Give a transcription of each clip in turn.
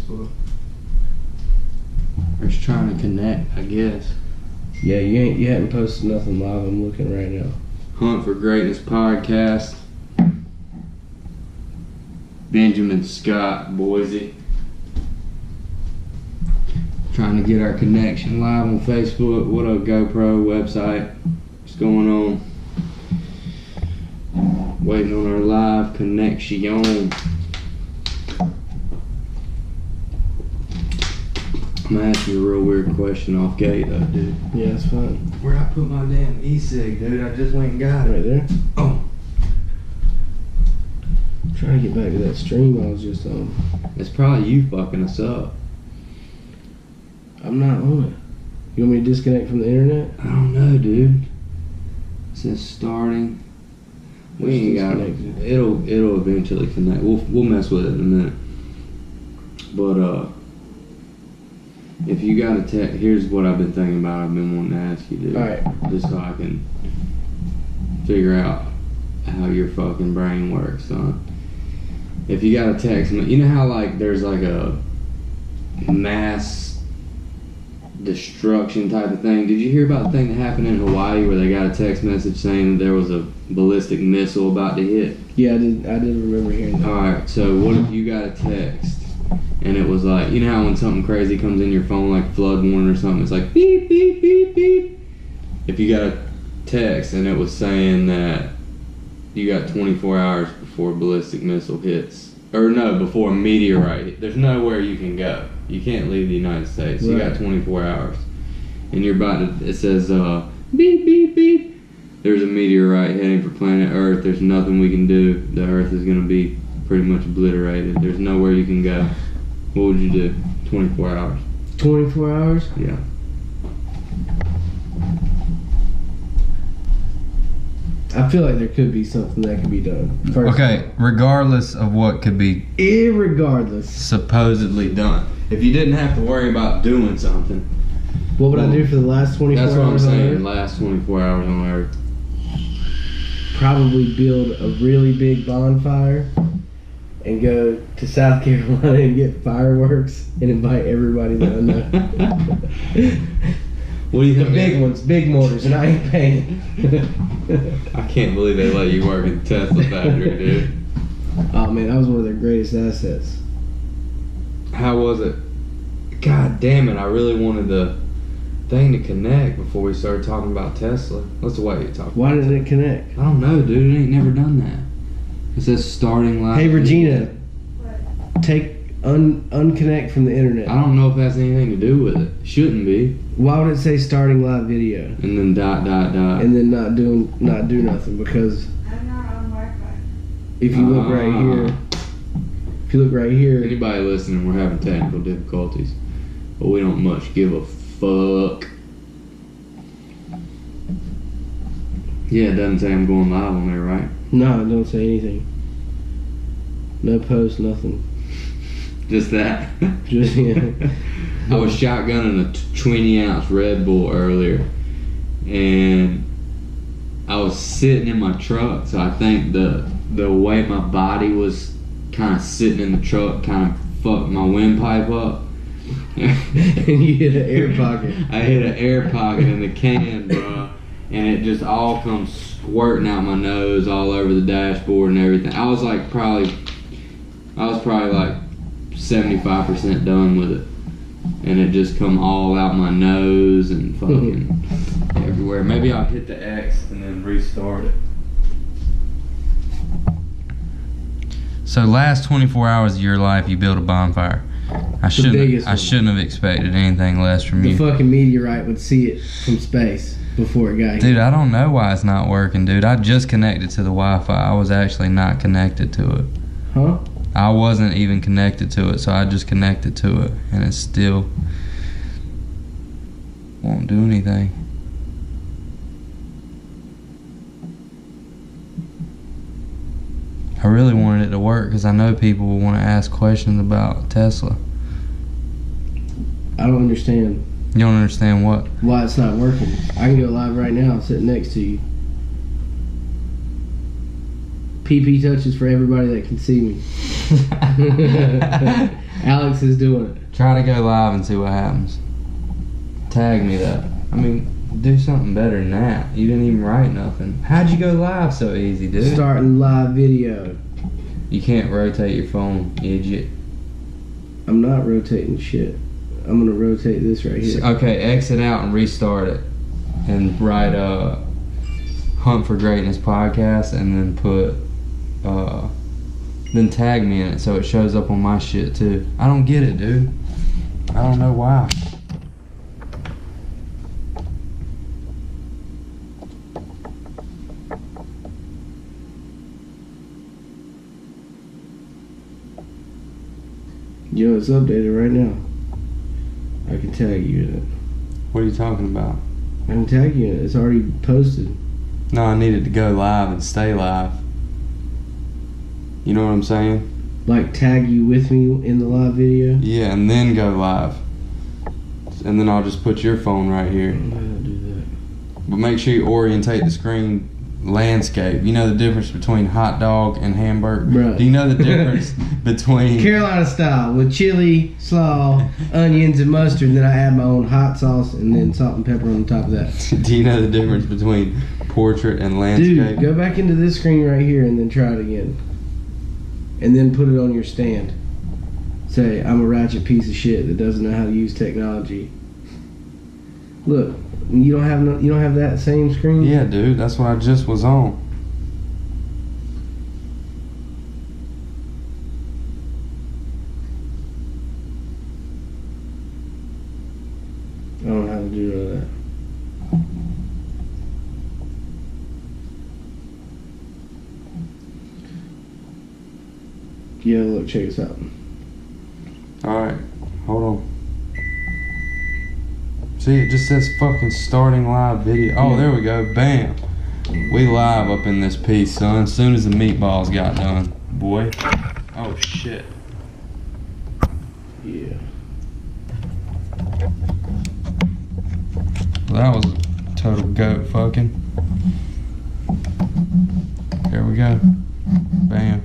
Facebook. Or just trying to connect, I guess. Yeah, you haven't posted nothing live. I'm looking right now. Hunt for Greatness podcast. Benjamin Scott, Boise. Trying to get our connection live on Facebook. What up, GoPro website? What's going on? Waiting on our live connection. I'm gonna ask you a real weird question off gate though, dude. Yeah, it's fine. Where'd I put my damn e-cig, dude? I just went and got it. Right there. Oh. I'm trying to get back to that stream I was just on. It's probably you fucking us up. I'm not on it. You want me to disconnect from the internet? I don't know, dude. It says starting. We ain't got it. It'll eventually connect. We'll mess with it in a minute. But if you got a tech, here's what I've been thinking about. I've been wanting to ask you, dude. All right. Just so I can figure out how your fucking brain works, son. If you got a text, you know how like there's like a mass destruction type of thing. Did you hear about the thing that happened in Hawaii where they got a text message saying that there was a ballistic missile about to hit? Yeah, I did remember hearing that. Alright, so what if you got a text and it was like, you know how when something crazy comes in your phone like flood warning or something, it's like beep, beep, beep, beep. If you got a text and it was saying that you got 24 hours before a ballistic missile hits, or no, before a meteorite hit, there's nowhere you can go. You can't leave the United States. Right. You got 24 hours. And you're about to, it says, beep, beep, beep. There's a meteorite heading for planet Earth. There's nothing we can do. The Earth is going to be pretty much obliterated. There's nowhere you can go. What would you do? 24 hours. 24 hours? Yeah. I feel like there could be something that could be done. Okay, regardless of what could be irregardless supposedly done. If you didn't have to worry about doing something, what would I do for the last 24 hours? That's what I'm saying, on last 24 hours on Earth. Probably build a really big bonfire and go to South Carolina and get fireworks and invite everybody that I know. What do you think? The big ones, big mortars, and I ain't paying. I can't believe they let you work in the Tesla factory, dude. Oh man, that was one of their greatest assets. How was it? God damn it, I really wanted the thing to connect before we started talking about Tesla. Let's wait. Why didn't it connect? I don't know, dude. It ain't never done that. It says starting live. Hey Regina, take unconnect from the internet. I don't know if that's anything to do with it. Shouldn't be. Why would it say starting live video? And then ... And then not do nothing because I'm not on Wi-Fi. if you look right here, anybody listening, we're having technical difficulties, but we don't much give a fuck. Yeah, it doesn't say I'm going live on there, right? No, don't say anything. No post, nothing. Just that. Just yeah. I was shotgunning a 20-ounce Red Bull earlier, and I was sitting in my truck, so I think the way my body was kind of sitting in the truck kind of fucked my windpipe up. And you hit an air pocket. I hit an air pocket in the can, bro, and it just all comes squirting out my nose all over the dashboard and everything. I was probably like 75% done with it, and it just come all out my nose and fucking everywhere. Maybe I'll hit the X and then restart it. So last 24 hours of your life, you built a bonfire. I shouldn't have expected anything less from you. The fucking meteorite would see it from space before it got here. Dude, I don't know why it's not working, dude. I just connected to the Wi-Fi. I was actually not connected to it. Huh? I wasn't even connected to it, so I just connected to it, and it still won't do anything. I really wanted it to work because I know people will want to ask questions about Tesla. I don't understand. You don't understand what? Why it's not working. I can go live right now, sitting next to you. PP touches for everybody that can see me. Alex is doing it. Try to go live and see what happens. Tag me though. I mean, do something better than that. You didn't even write nothing. How'd you go live so easy, dude? Starting live video. You can't rotate your phone, idiot. I'm not rotating shit. I'm gonna rotate this right here. Okay, exit out and restart it. And write Hunt for Greatness podcast and then put then tag me in it so it shows up on my shit too. I don't get it, dude. I don't know why. You know, it's updated right now. I can tag you in it. What are you talking about? I can tag you in it. It's already posted. No, I needed to go live and stay live. You know what I'm saying? Like tag you with me in the live video? Yeah, and then go live. And then I'll just put your phone right here. I'm gonna do that. But make sure you orientate the screen landscape. You know the difference between hot dog and hamburger? Bruh. Do you know the difference between... Carolina style with chili, slaw, onions, and mustard. And then I add my own hot sauce and then salt and pepper on top of that. Do you know the difference between portrait and landscape? Dude, go back into this screen right here and then try it again. And then put it on your stand. Say, I'm a ratchet piece of shit that doesn't know how to use technology. Look, you don't have that same screen? Yeah, dude, that's what I just was on. I don't know how to do all that. Yeah, look, check this out. Alright, hold on. See, it just says fucking starting live video. Oh, there we go. Bam. We live up in this piece, son. As soon as the meatballs got done, boy. Oh, shit. Yeah. Well, that was a total goat fucking. There we go. Bam.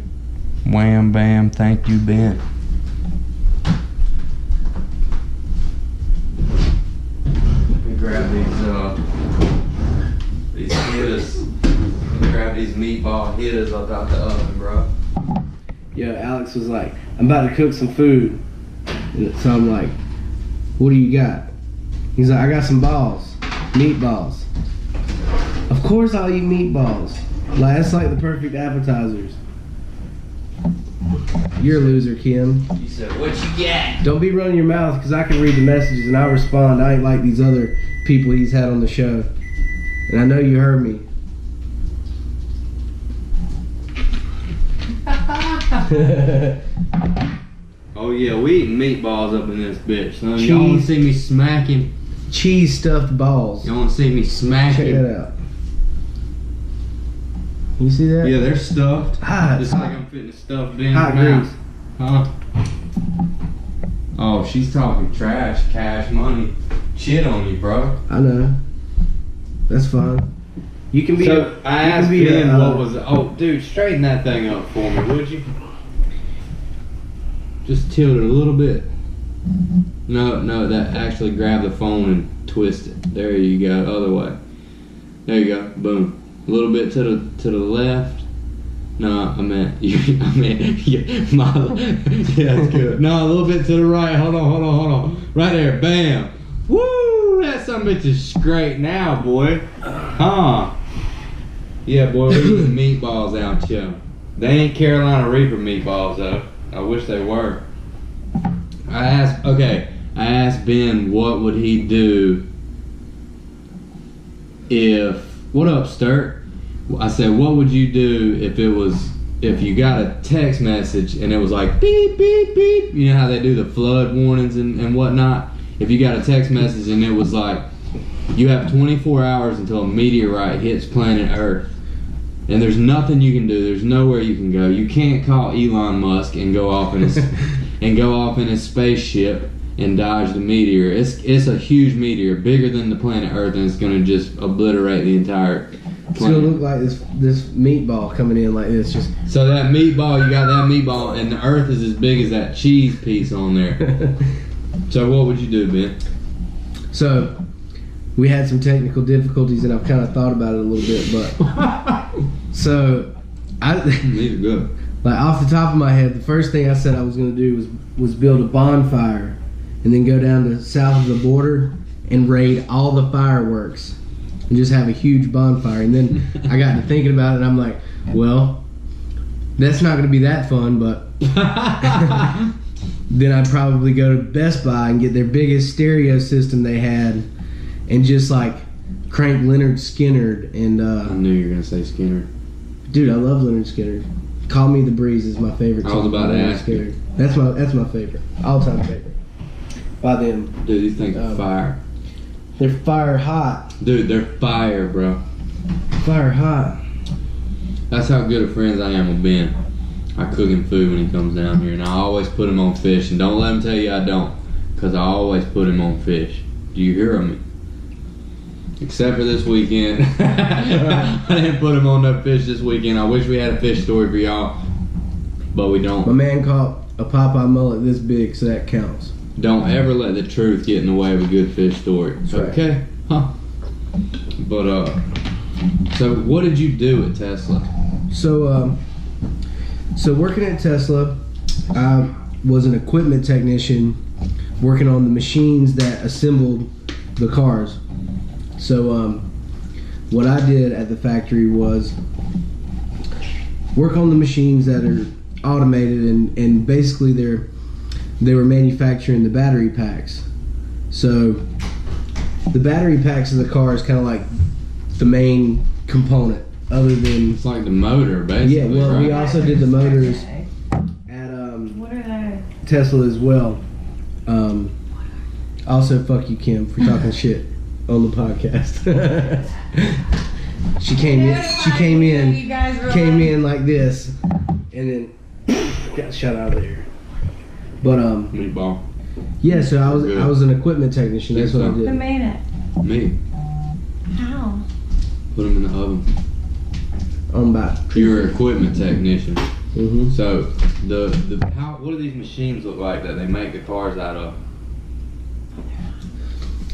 Wham, bam. Thank you, Ben. Grab these hitters. Grab these meatball hitters up out the oven, bro. Yo, Alex was like, I'm about to cook some food. And so I'm like, what do you got? He's like, I got some balls. Meatballs. Of course I'll eat meatballs. Like, that's like the perfect appetizers. You're a loser, Kim. You said, what you got? Don't be running your mouth, because I can read the messages and I'll respond. I ain't like these other people he's had on the show. And I know you heard me. Oh yeah, we eating meatballs up in this bitch, son. Cheese. Y'all wanna see me smacking? Cheese stuffed balls. Y'all wanna see me smacking? Check that out. You see that? Yeah, they're stuffed. Hot. Just like I'm fitting to stuff Ben. Hot grease. Huh? Oh, she's talking trash, cash money. Shit on you, bro. I know. That's fine. You can be. So I asked be Ben what was. Oh, dude, straighten that thing up for me, would you? Just tilt it a little bit. No, that actually grab the phone and twist it. There you go. Other way. There you go. Boom. A little bit to the left. No, I meant yeah, that's good. No, a little bit to the right. Hold on. Right there. Bam. Woo! That son of a bitch is straight now, boy. Huh? Yeah, boy, we're eating meatballs out here. They ain't Carolina Reaper meatballs though. I wish they were. I asked Ben what would he do if. What up, Sturt? I said, what would you do if you got a text message and it was like beep beep beep? You know how they do the flood warnings and whatnot. If you got a text message and it was like, you have 24 hours until a meteorite hits planet Earth, and there's nothing you can do. There's nowhere you can go. You can't call Elon Musk and go off in his spaceship and dodge the meteor. It's a huge meteor, bigger than the planet Earth, and it's gonna just obliterate the entire It's gonna look like this meatball coming in like this. Just so that meatball, you got that meatball, and the Earth is as big as that cheese piece on there. So what would you do, Ben? So we had some technical difficulties, and I've kind of thought about it a little bit, but so These are good. like off the top of my head, the first thing I said I was going to do was build a bonfire, and then go down to south of the border and raid all the fireworks, and just have a huge bonfire. And then I got to thinking about it, and I'm like, well, that's not going to be that fun, but then I'd probably go to Best Buy and get their biggest stereo system they had, and just like crank Leonard Skinner. And I knew you were gonna say Skinner. dude, I love Leonard Skinner. Call Me the Breeze is my favorite song. I was about to ask Skinner. you. That's my favorite, all time favorite. By them, Dude, these things are fire. they're fire hot, Dude, they're fire, bro. fire hot. That's how good of friends I am with Ben. I cook him food when he comes down here, and I always put him on fish. And don't let him tell you I don't, because I always put him on fish. Do you hear me? Except for this weekend. I didn't put him on no fish this weekend. I wish we had a fish story for y'all, but we My don't. man caught a Popeye mullet this big, so that counts. Don't ever let the truth get in the way of a good fish story. That's right. Okay? Huh? But, so what did you do at Tesla? So working at Tesla, I was an equipment technician working on the machines that assembled the cars. So what I did at the factory was work on the machines that are automated, and basically they were manufacturing the battery packs. So the battery packs of the car is kind of like the main component, other than It's like the motor, basically. yeah. Well, right? we also did the motors Okay. at What are they? Tesla as well. Also, fuck you, Kim, for talking shit on the podcast. She came in like this, and then got shut out of there. But Meatball. yeah. So I Good. was an equipment technician. That's what I Who did. made it? Me. How? Put them in the oven. On about. You're an equipment technician. Mm-hmm. So what do these machines look like that they make the cars out of?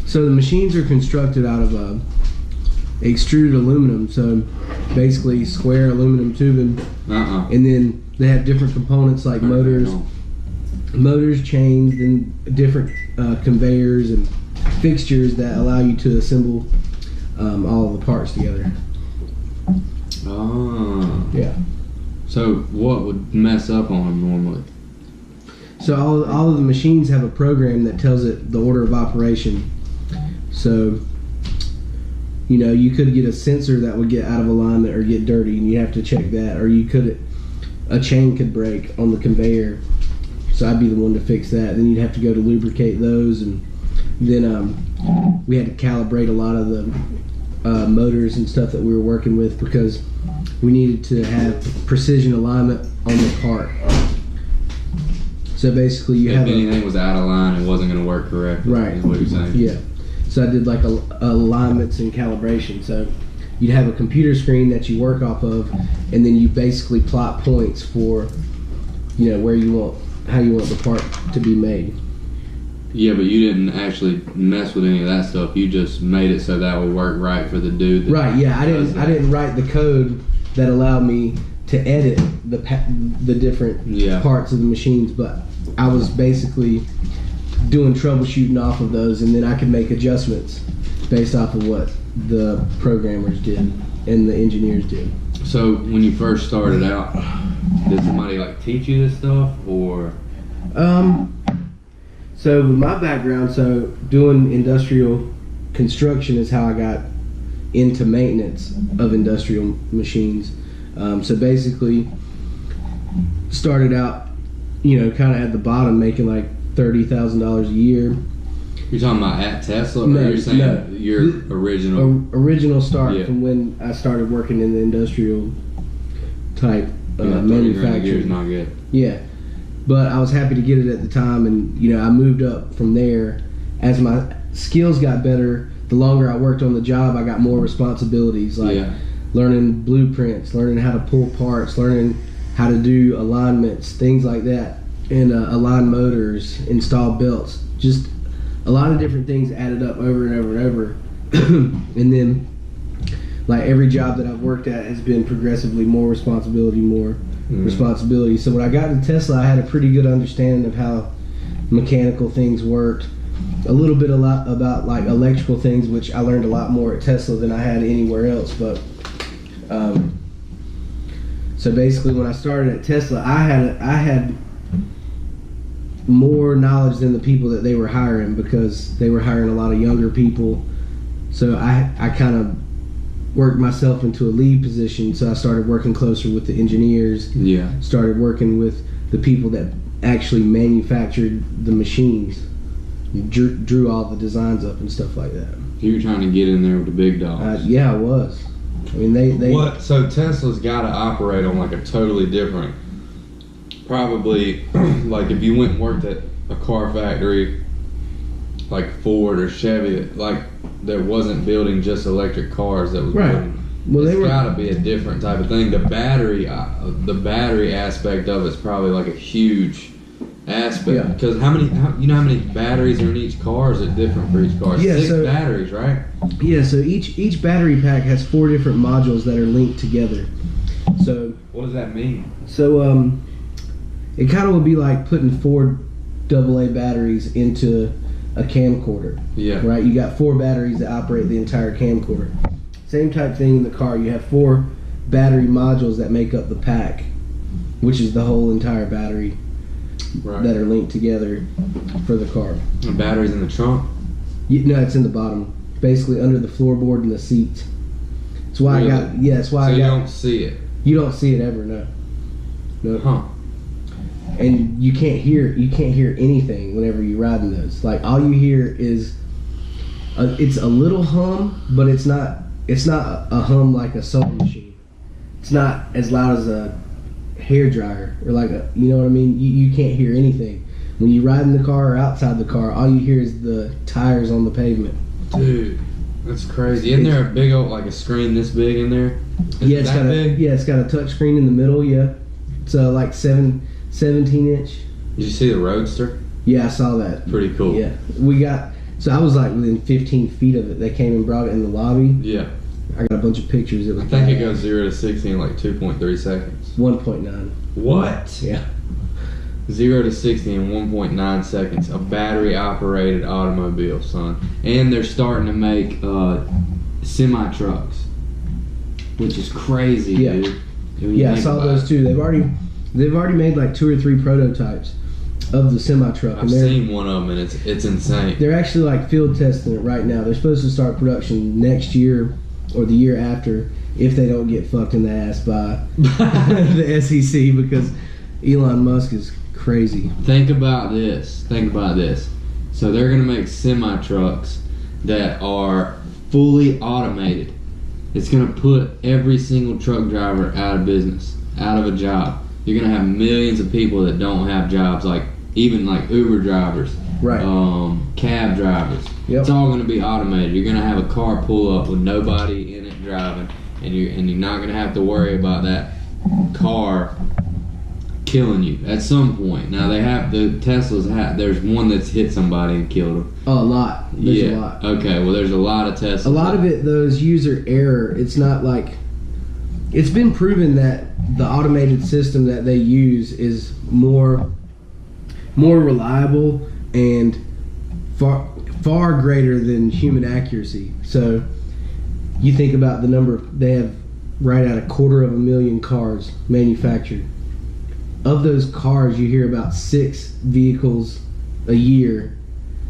So the machines are constructed out of extruded aluminum. So basically square aluminum tubing, and then they have different components like motors, chains, and different conveyors and fixtures that allow you to assemble all of the parts together. Oh. Yeah. So what would mess up on them normally? So all of the machines have a program that tells it the order of operation. So, you know, you could get a sensor that would get out of alignment or get dirty, and you have to check that. Or a chain could break on the conveyor, so I'd be the one to fix that. Then you'd have to go to lubricate those, and then we had to calibrate a lot of the motors and stuff that we were working with, because we needed to have precision alignment on the part. So basically, you If have anything was out of line, it wasn't going to work correctly. Right. Is what you're saying. Yeah. So I did like alignments and calibration. So you'd have a computer screen that you work off of, and then you basically plot points for, you know, how you want the part to be made. Yeah, but you didn't actually mess with any of that stuff. You just made it so that would work right for the dude. That Right. Yeah. I didn't write the code that allowed me to edit the different parts of the machines, but I was basically doing troubleshooting off of those, and then I could make adjustments based off of what the programmers did and the engineers did. So when you first started out, did somebody like teach you this stuff, or? So with my background, so doing industrial construction is how I got into maintenance of industrial machines. So basically started out, you know, kind of at the bottom, making like $30,000 a year. You're talking about at Tesla, or No, you're saying no. your original? Original start Yeah. from when I started working in the industrial type $30,000 a year is manufacturing. not good. Yeah, but I was happy to get it at the time, and you know, I moved up from there. As my skills got better, the longer I worked on the job, I got more responsibilities. Like Yeah. learning blueprints, learning how to pull parts, learning how to do alignments, things like that, and align motors, install belts, just a lot of different things added up over and over and over. And then, like, every job that I've worked at has been progressively more responsibility. So when I got into Tesla, I had a pretty good understanding of how mechanical things worked, a lot about like electrical things, which I learned a lot more at Tesla than I had anywhere else. But so basically, when I started at Tesla, I had more knowledge than the people that they were hiring, because they were hiring a lot of younger people. So I kind of worked myself into a lead position. So I started working closer with the engineers. Yeah. Started working with the people that actually manufactured the machines, drew all the designs up and stuff like that. You were trying to get in there with the big dogs. Yeah, I was. I mean, they What? So Tesla's got to operate on like a totally different. Probably, like if you went and worked at a car factory, like Ford or Chevy, like that wasn't building just electric cars, that was Right. building. Well, It's got to be a different type of thing. The battery aspect of it's probably like a huge aspect. Yeah. Because you know how many batteries are in each car? Or is it different for each car? Yeah, 6 so- batteries, right? Yeah, so each battery pack has 4 different modules that are linked together. So What does that mean? it kind of would be like putting 4 AA batteries into a camcorder. Yeah. Right? You got 4 batteries that operate the entire camcorder. Same type thing in the car. You have 4 battery modules that make up the pack, which is the whole entire battery Right. that are linked together for the car. The batteries in the trunk. No, it's in the bottom, basically under the floorboard and the seats. That's why Really? that's why So I you got. don't see it. You don't see it ever, no. No. Huh. And you can't hear anything whenever you ride in those. Like, all you hear is it's a little hum, but it's not a hum like a sewing machine. It's not as loud as a hair dryer, or like you know what I mean. You can't hear anything when you ride in the car or outside the car. All you hear is the tires on the pavement. Dude, that's crazy. Isn't there a big old, like a screen this big in there? Is it that big? It's got a touch screen in the middle. Yeah, it's like 17 inch. Did you see the Roadster? Yeah, I saw that. Pretty cool. Yeah, so I was like within 15 feet of it. They came and brought it in the lobby. Yeah. I got a bunch of pictures. It was I think it goes 0 to 60 in like 2.3 seconds. 1.9. What? Yeah. 0 to 60 in 1.9 seconds. A battery operated automobile, son. And they're starting to make semi trucks, which is crazy, Yeah. dude. When you Yeah, I think saw about those it. too. They've already made like 2 or 3 prototypes of the semi truck. I've seen one of them, and it's insane. They're actually like field testing it right now. They're supposed to start production next year or the year after, if they don't get fucked in the ass by the SEC, because Elon Musk is crazy. Think about this. So they're gonna make semi trucks that are fully automated. It's gonna put every single truck driver out of business, out of a job. You're gonna have millions of people that don't have jobs, like even like Uber drivers, Right. cab drivers. Yep. It's all gonna be automated. You're gonna have a car pull up with nobody in it driving, and you're not gonna have to worry about that car killing you at some point. Now they have the Teslas. There's one that's hit somebody and killed them. A lot. There's a lot. Okay. Well, there's a lot of Teslas. A lot of it, though, is user error. It's not like... It's been proven that the automated system that they use is more reliable and far greater than human accuracy. So you think about the number... They have right at 250,000 cars manufactured. Of those cars, you hear about 6 vehicles a year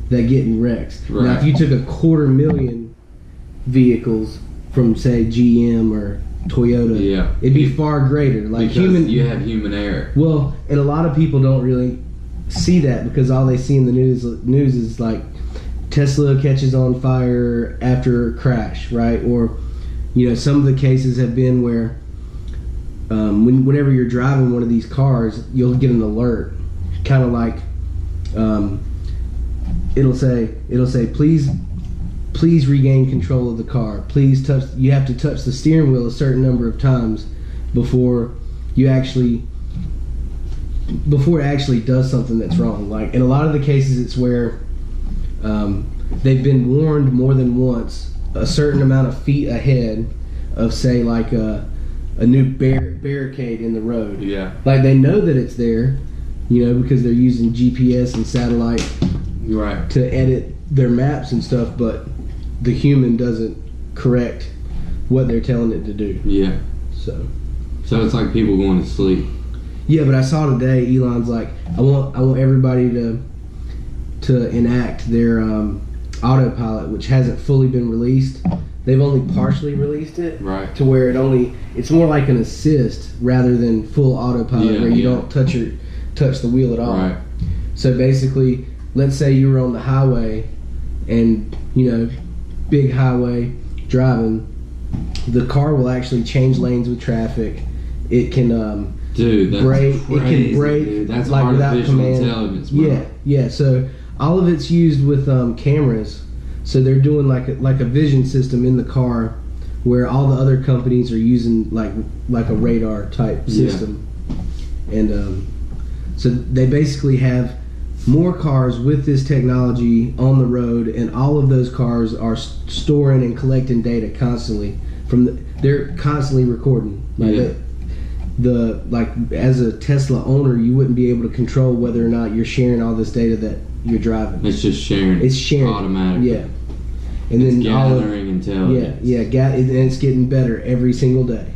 that get in wrecks. Right. Now, if you took 250,000 vehicles from, say, GM or Toyota, Yeah. it'd be far greater. Like because you have human error. Well, and a lot of people don't really see that, because all they see in the news is like Tesla catches on fire after a crash, right? Or, you know, some of the cases have been where whenever you're driving one of these cars, you'll get an alert, kind of like it'll say please please regain control of the car. Please touch. You have to touch the steering wheel a certain number of times before it actually does something that's wrong. Like in a lot of the cases, it's where they've been warned more than once, a certain amount of feet ahead of, say, like a new barricade in the road. Yeah. Like they know that it's there, because they're using GPS and satellite Right. to edit their maps and stuff, but the human doesn't correct what they're telling it to do. Yeah. So it's like people going to sleep. yeah, but I saw today Elon's like, I want everybody to enact their autopilot, which hasn't fully been released. They've only partially released it, Right. to where it's more like an assist rather than full autopilot, where you don't touch the wheel at all. Right. So basically, let's say you were on the highway and, big highway driving, the car will actually change lanes with traffic. It can Dude, that's brake. crazy, It can brake, dude. That's like, without artificial command. intelligence, bro. Yeah. So all of it's used with cameras. So they're doing like a vision system in the car, where all the other companies are using like a radar type system. And so they basically have more cars with this technology on the road, and all of those cars are storing and collecting data constantly. They're constantly recording. Like as a Tesla owner, you wouldn't be able to control whether or not you're sharing all this data that you're driving. It's just sharing. It's sharing automatically. Yeah, and It's then gathering intelligence. and it's getting better every single day.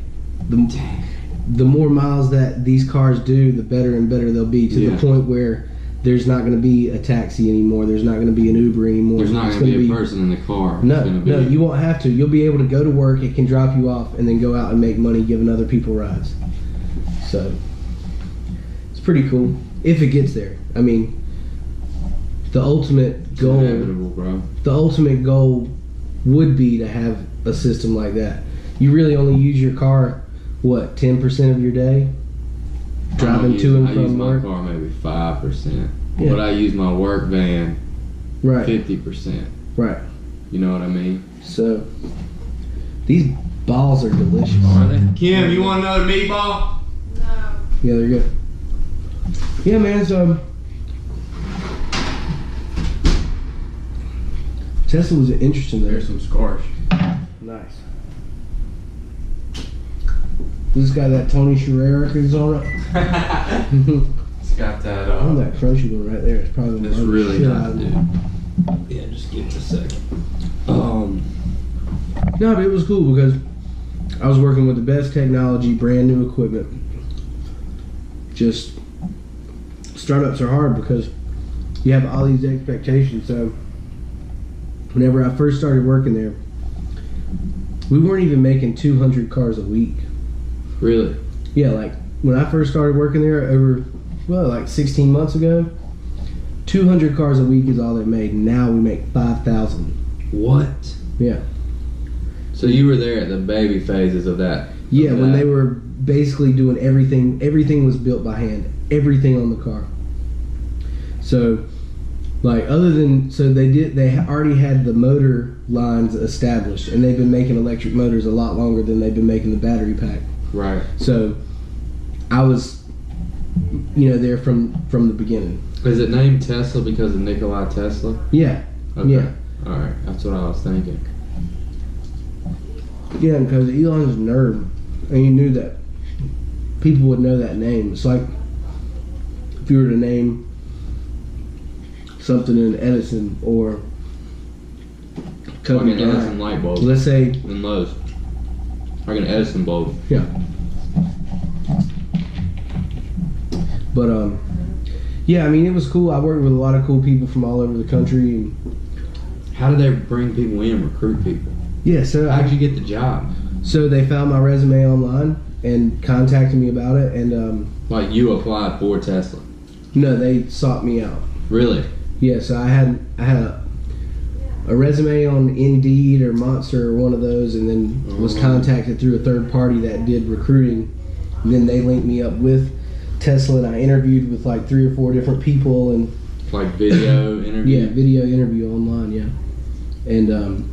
The more miles that these cars do, the better and better they'll be, to the point where there's not going to be a taxi anymore. There's not going to be an Uber anymore. There's not going to be a person in the car. No, you won't have to. You'll be able to go to work. It can drop you off, and then go out and make money giving other people rides. So it's pretty cool if it gets there. I mean, the ultimate goal. It's inevitable, bro. The ultimate goal would be to have a system like that. You really only use your car, 10% of your day? Driving to and I use from my work? car maybe 5%. Yeah. But I use my work van Right. 50%. Right. You know what I mean? So, these balls are delicious. Are they? Kim, you want another meatball? Yeah, they're good. Yeah, man, so Tesla was interesting there. There's some scars. Nice. This got that Tony Scherrer records on it. It's got that. Oh, that crunchy one right there. It's probably the It's most really shit nice, out of dude. it. Yeah, just give it a second. No, but it was cool because I was working with the best technology, brand new equipment. Just startups are hard because you have all these expectations. So whenever I first started working there, we weren't even making 200 cars a week. Really? Yeah, like when I first started working there over, like 16 months ago, 200 cars a week is all they made. Now we make 5,000. What? Yeah. So you were there at the baby phases of that? Yeah, when they were basically doing everything. Everything was built by hand. Everything on the car. So, like, they already had the motor lines established, and they've been making electric motors a lot longer than they've been making the battery pack. Right. So, I was, there from the beginning. Is it named Tesla because of Nikola Tesla? Yeah. Okay. Yeah. All right. That's what I was thinking. Yeah, because Elon's a nerd, and you knew that people would know that name. It's like if you were to name something in Edison or Kobe Like an Edison Bryant. light bulb. Let's say, And Lowe's. Like an Edison bulb. yeah. But yeah, I mean, it was cool. I worked with a lot of cool people from all over the country, and How do they bring people in, recruit people? yeah. So How'd you get the job? So they found my resume online and contacted me about it, and Like you applied for Tesla? no, they sought me out. Really? Yeah, so I had a resume on Indeed or Monster or one of those, and then was contacted through a third party that did recruiting. And then they linked me up with Tesla, and I interviewed with like 3 or 4 different people, and Like video interview? yeah, video interview online, yeah. and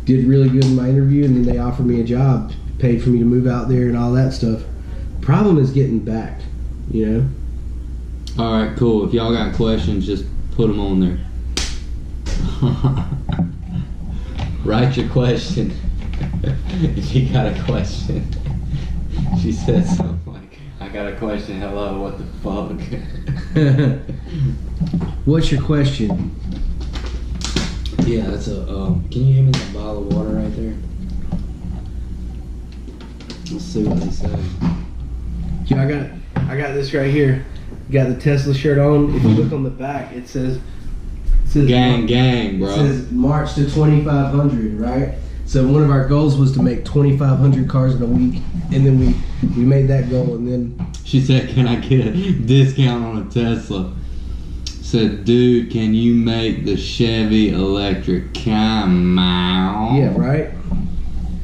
did really good in my interview, and then they offered me a job, paid for me to move out there and all that stuff. Problem is getting back, you know. All right, cool. If y'all got questions, just put them on there. Write your question. If you got a question. She said something like, I got a question. Hello, what the fuck? What's your question? Yeah, that's a, can you hand me that bottle of water right there? Let's see what they say. Yeah, I got this right here. Got the Tesla shirt on. If you look on the back, it says Gang, gang, bro. It says March to 2,500, right? So one of our goals was to make 2,500 cars in a week, and then we made that goal, and then She said, can I get a discount on a Tesla? Said, dude, can you make the Chevy electric? Come on. yeah, right.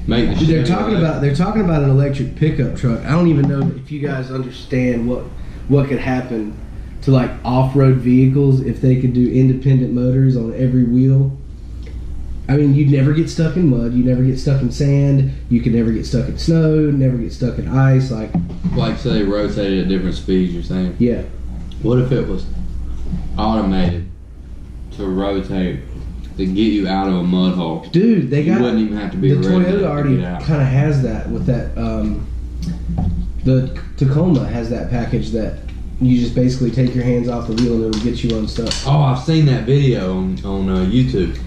Make the Chevy They're talking about an electric pickup truck. I don't even know if you guys understand what could happen to like off-road vehicles if they could do independent motors on every wheel. I mean, you'd never get stuck in mud. You never get stuck in sand. You could never get stuck in snow. Never get stuck in ice. Like say rotated at different speeds, you're saying? yeah. What if it was automated to rotate to get you out of a mud hole? Dude, they You got wouldn't even have to be the ready Toyota to already get out. kind of has that with that. The Tacoma has that package that you just basically take your hands off the wheel and it'll get you unstuck. Oh, I've seen that video on YouTube.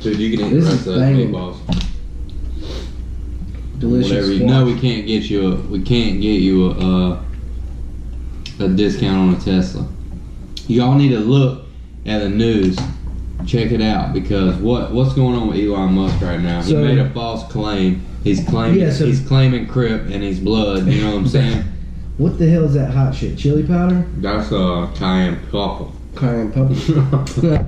Dude, you can eat This the is rest of those banging. meatballs. Delicious. Whatever. squash. No, we can't get you a discount on a Tesla. Y'all need to look at the news. Check it out, because what's going on with Elon Musk right now? He So- made a false claim. He's claiming Yeah, so- he's claiming Crip and he's blood. You know what I'm saying? What the hell is that hot shit? Chili powder? That's cayenne pepper. Cayenne pepper.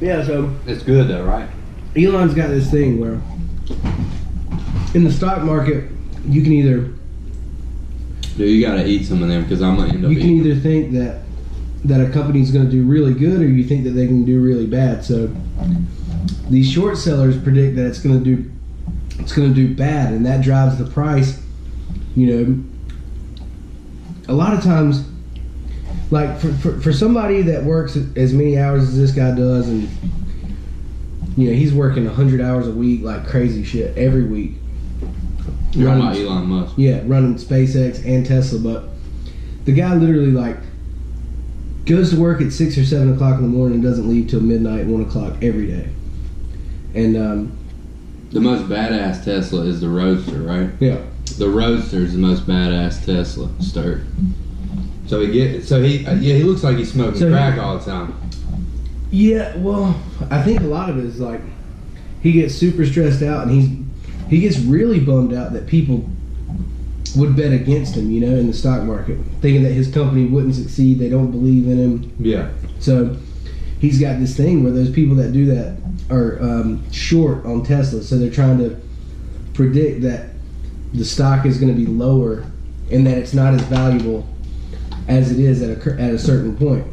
Yeah, so It's good though, right? Elon's got this thing where in the stock market you can either Dude, you gotta eat some of them, because I'm gonna end up you can eating. either think that a company's going to do really good, or you think that they can do really bad. So these short sellers predict that it's going to do bad, and that drives the price. You know, a lot of times, like for somebody that works as many hours as this guy does, and you know he's working 100 hours a week, like crazy shit every week. You're talking about Elon Musk. Yeah, running SpaceX and Tesla, but the guy literally like goes to work at 6 or 7 o'clock in the morning and doesn't leave till midnight, 1 o'clock every day. And The most badass Tesla is the Roadster, right? yeah, The Roadster is the most badass Tesla. Sturt. So he looks like he's smoking So crack all the time. yeah. Well, I think a lot of it is like he gets super stressed out, and he gets really bummed out that people would bet against him, you know, in the stock market, thinking that his company wouldn't succeed. They don't believe in him. Yeah. So he's got this thing where those people that do that are short on Tesla. So they're trying to predict that the stock is going to be lower and that it's not as valuable as it is at a certain point.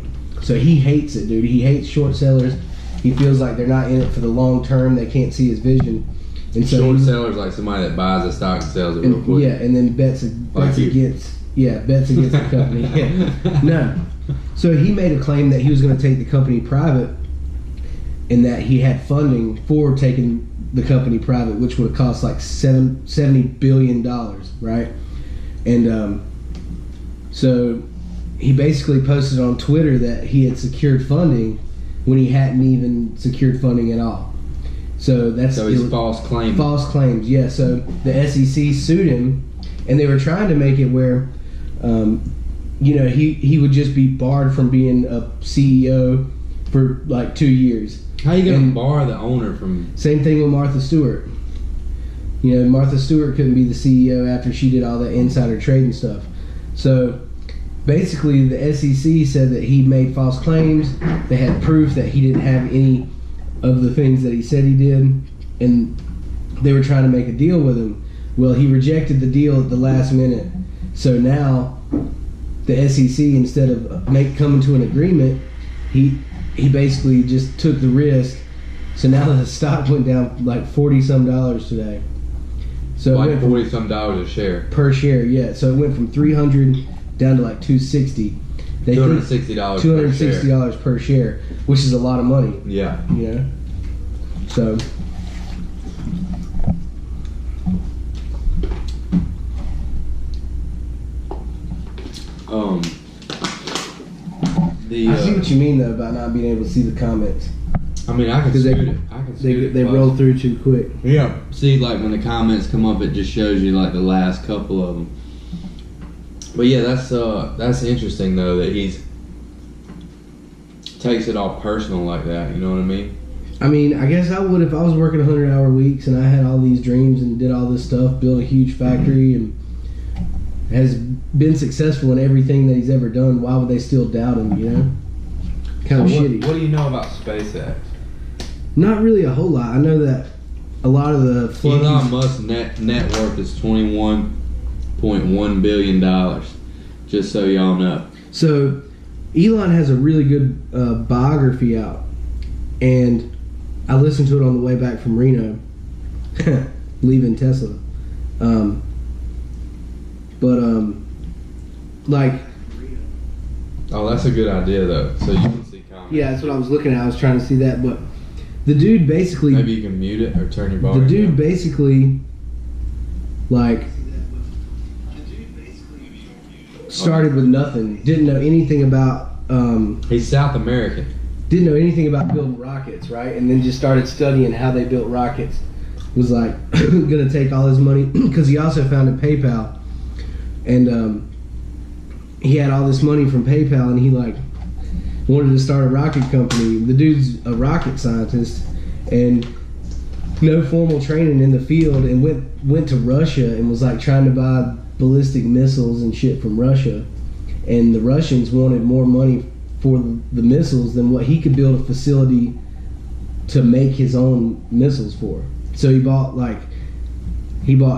So he hates it, dude. He hates short sellers. He feels like they're not in it for the long term. They can't see his vision. And so Short he- seller's like somebody that buys a stock and sells it real and, quick. yeah, and then bets Like you. against the company. Yeah. No. So he made a claim that he was going to take the company private, and that he had funding for taking the company private, which would have cost like $70 billion, right? And so he basically posted on Twitter that he had secured funding when he hadn't even secured funding at all. So that's So he's false claiming. false claims. Yeah. So the SEC sued him, and they were trying to make it where, you know, he would just be barred from being a CEO for like 2 years. How you gonna And- bar the owner from? Same thing with Martha Stewart. You know, Martha Stewart couldn't be the CEO after she did all that insider trading stuff. So basically, the SEC said that he made false claims. They had proof that he didn't have any of the things that he said he did, and they were trying to make a deal with him. Well, he rejected the deal at the last minute. So now the SEC, instead of coming to an agreement, he he basically just took the risk. So now the stock went down like $40-some today. So Like it went from, $40-some a share. per share, yeah. So it went from 300 down to like 260. They $260 $260 per share, which is a lot of money. Yeah. You know. So. I see what you mean though about not being able to see the comments. I mean, I can Because scoot it. I can scoot it. They close. roll through too quick. Yeah. See, like when the comments come up, it just shows you like the last couple of them. But yeah, that's interesting though that he's takes it all personal like that. You know what I mean? I mean, I guess I would if I was working 100-hour weeks and I had all these dreams and did all this stuff, built a huge factory and has been successful in everything that he's ever done. Why would they still doubt him? You know, kind of shitty. What do you know about SpaceX? Not really a whole lot. I know that a lot of the Elon flunkies. Musk's net worth is $21.1 billion. Just so y'all know. So, Elon has a really good biography out, and I listened to it on the way back from Reno, leaving Tesla. Like. Oh, that's a good idea though. So you can see comments. Yeah, that's what I was looking at. I was trying to see that, but the dude basically. Maybe you can mute it or turn your volume The dude down. basically, like, started with nothing. Didn't know anything about. He's South American. Didn't know anything about building rockets, right? And then just started studying how they built rockets. Was like gonna take all his money because he also founded PayPal, and he had all this money from PayPal, and he like wanted to start a rocket company. The dude's a rocket scientist, and no formal training in the field, and went to Russia and was like trying to buy ballistic missiles and shit from Russia, and the Russians wanted more money for the missiles than what he could build a facility to make his own missiles for. So he bought a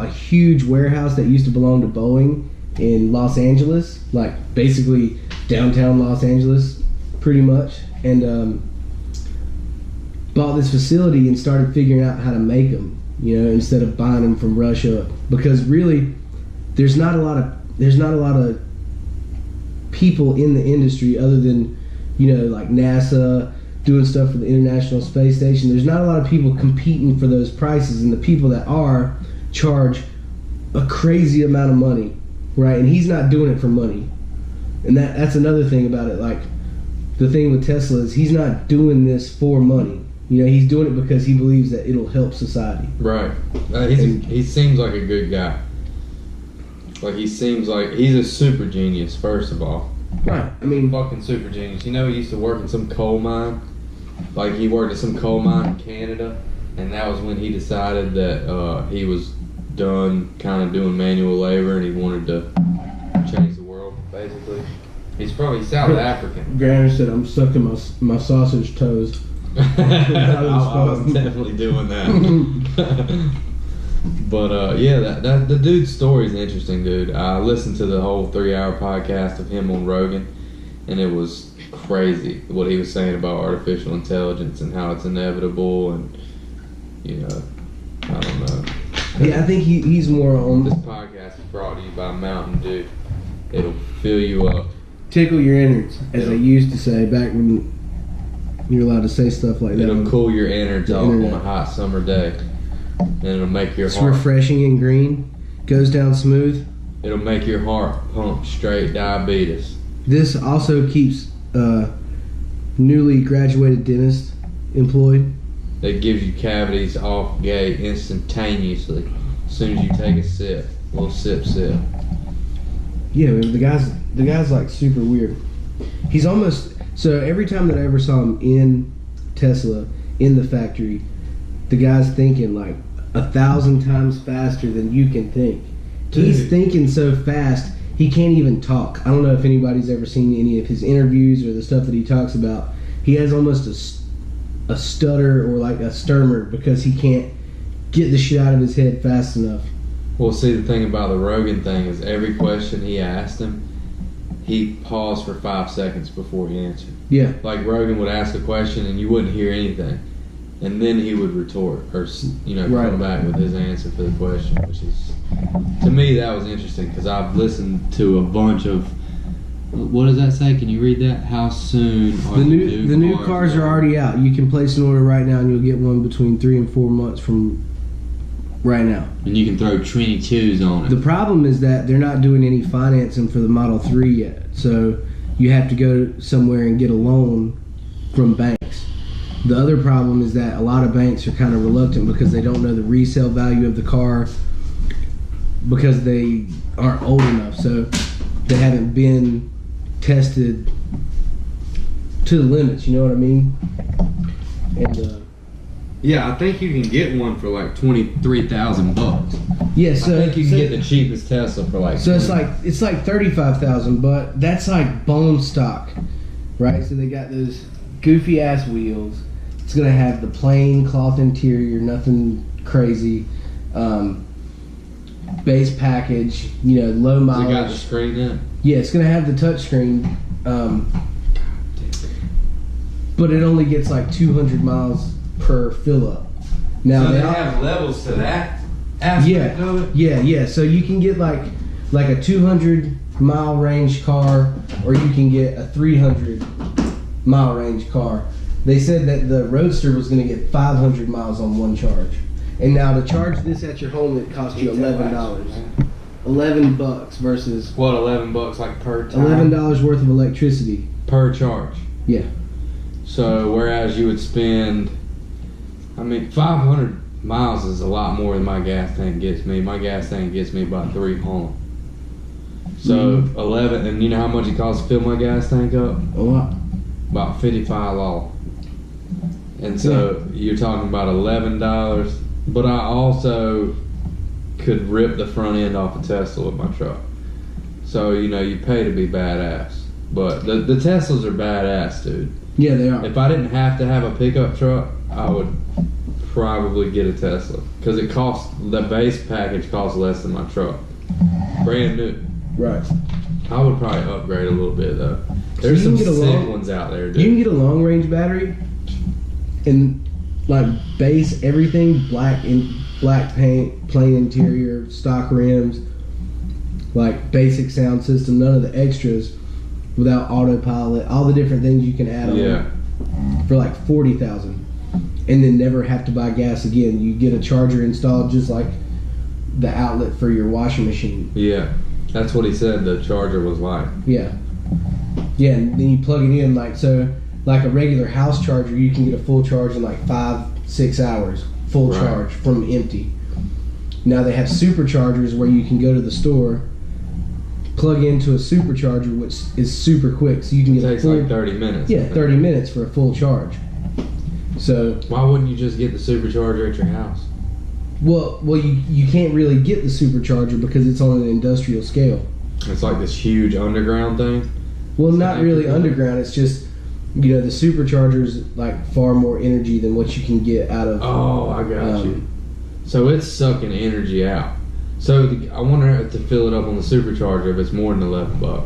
huge warehouse that used to belong to Boeing in Los Angeles, like basically downtown Los Angeles, pretty much, and bought this facility and started figuring out how to make them, you know, instead of buying them from Russia, because really there's not a lot of people in the industry other than, you know, like NASA doing stuff for the International Space Station. There's not a lot of people competing for those prices, and the people that are charge a crazy amount of money, right? And he's not doing it for money, and that's another thing about it. Like, the thing with Tesla is he's not doing this for money. You know, he's doing it because he believes that it'll help society. Right. He seems like a good guy. Like, he seems like he's a super genius, first of all. Right. I mean, Fucking super genius. You know, he used to work in some coal mine. Like, he worked at some coal mine in Canada, and that was when he decided that he was done kind of doing manual labor and he wanted to change the world, basically. He's South African. Granny said I'm sucking my sausage toes. I was definitely doing that. But yeah, the dude's story is interesting, dude. I listened to the whole 3-hour podcast of him on Rogan, and it was crazy what he was saying about artificial intelligence and how it's inevitable, and you know, I don't know. Yeah, I think he's more on This podcast is brought to you by Mountain Dew. It'll fill you up. tickle your innards, as they used to say back when you're allowed to say stuff like that. It'll cool your innards The off on internet. a hot summer day, and it'll make your It's heart. refreshing and green, goes down smooth. It'll make your heart pump straight diabetes. This also keeps newly graduated dentists employed. That gives you cavities off gate instantaneously as soon as you take a sip. A little sip. Yeah, man, the guy's like super weird. He's almost so every time that I ever saw him in Tesla in the factory, the guy's thinking like 1,000 times faster than you can think. He's Dude. thinking so fast he can't even talk. I don't know if anybody's ever seen any of his interviews or the stuff that he talks about. He has almost a stutter or like a stammer because he can't get the shit out of his head fast enough. Well, see, the thing about the Rogan thing is every question he asked him, he paused for 5 seconds before he answered. Yeah. Like Rogan would ask a question and you wouldn't hear anything, and then he would retort or Right. come back with his answer for the question, which is, to me, that was interesting because I've listened to a bunch of. What does that say? Can you read that? How soon are The new cars are going? already out. You can place an order right now, and you'll get one between 3 and 4 months from right now. And you can throw 22s on it. The problem is that they're not doing any financing for the Model 3 yet. So you have to go somewhere and get a loan from banks. The other problem is that a lot of banks are kind of reluctant because they don't know the resale value of the car because they aren't old enough. So they haven't been tested to the limits, you know what I mean? And Yeah, I think you can get one for like $23,000. yeah, so I think you can get the cheapest Tesla for like. so it's like 35,000, but that's like bone stock, right? So they got those goofy ass wheels. It's gonna have the plain cloth interior, nothing crazy. Base package, low Has it mileage. got the screen in it? Yeah, it's gonna have the touchscreen, but it only gets like 200 miles per fill up. Now So they all- have levels to that aspect of it? yeah. So you can get like a 200-mile range car, or you can get a 300-mile range car. They said that the Roadster was going to get 500 miles on one charge, and now to charge this at your home, it costs you $11. $11 versus What, $11 like per time? $11 worth of electricity. Per charge. Yeah. So whereas you would spend, 500 miles is a lot more than my gas tank gets me. My gas tank gets me about 3 home. So 11, and you know how much it costs to fill my gas tank up? A lot. About 55 law. And so you're talking about $11, but I also could rip the front end off a Tesla with my truck. So you pay to be badass. But the Teslas are badass, dude. Yeah, they are. If I didn't have to have a pickup truck, I would probably get a Tesla because the base package costs less than my truck, brand new. Right. I would probably upgrade a little bit though. There's you some can get a sick long- ones out there, You can dude. get a long range battery and like base everything black paint, plain interior, stock rims, like basic sound system, none of the extras, without autopilot, all the different things you can add on Yeah, for like 40,000, and then never have to buy gas again. You get a charger installed just like the outlet for your washing machine. yeah. That's what he said the charger was like. Yeah, and then you plug it in like a regular house charger. You can get a full charge in like 5-6 hours, full Right. charge from empty. Now they have superchargers where you can go to the store, plug into a supercharger, which is super quick, so you can It get a takes full like 30 minutes. I think. 30 minutes for a full charge. So Why wouldn't you just get the supercharger at your house? well you can't really get the supercharger because it's on an industrial scale. It's like this huge underground thing. Well, not really Exactly. underground. It's just the supercharger's like far more energy than what you can get out of. Oh, I got Um, you. So it's sucking energy out. So I wonder if to fill it up on the supercharger if it's more than $11.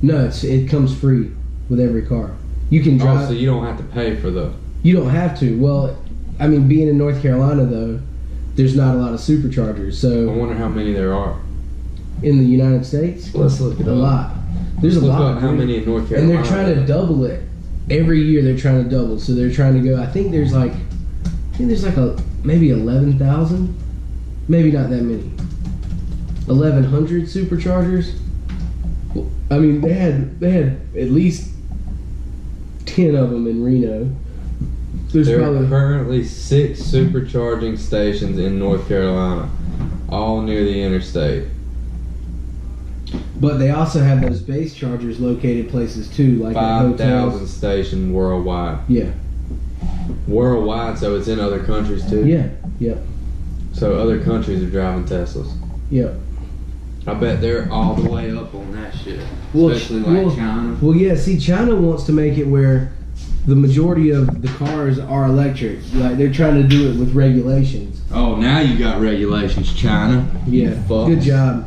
No, it comes free with every car. You can Oh, drive. so you don't have to pay for the. You don't have to. Well, being in North Carolina though, there's not a lot of superchargers. I So wonder how many there are. in the United States, Let's look it a up. lot. There's Let's a look lot. up how dude. many in North And Carolina. they're trying to double it every year. They're trying to double. So they're trying to go. I think there's like maybe 11,000. Maybe not that many. 1,100 superchargers. They had at least 10 of them in Reno. There's There probably are currently 6 supercharging stations in North Carolina, all near the interstate. But they also have those base chargers located places too, like at 5,000 hotels. stations worldwide. Yeah, Worldwide, so it's in other countries too. yeah. So other countries are driving Teslas. Yeah. I bet they're all the way up on that shit. Well, Especially like well- China. Well, yeah. See, China wants to make it where the majority of the cars are electric. Like they're trying to do it with regulations. Oh, now you got regulations, China. Yeah. Fuck. Good job.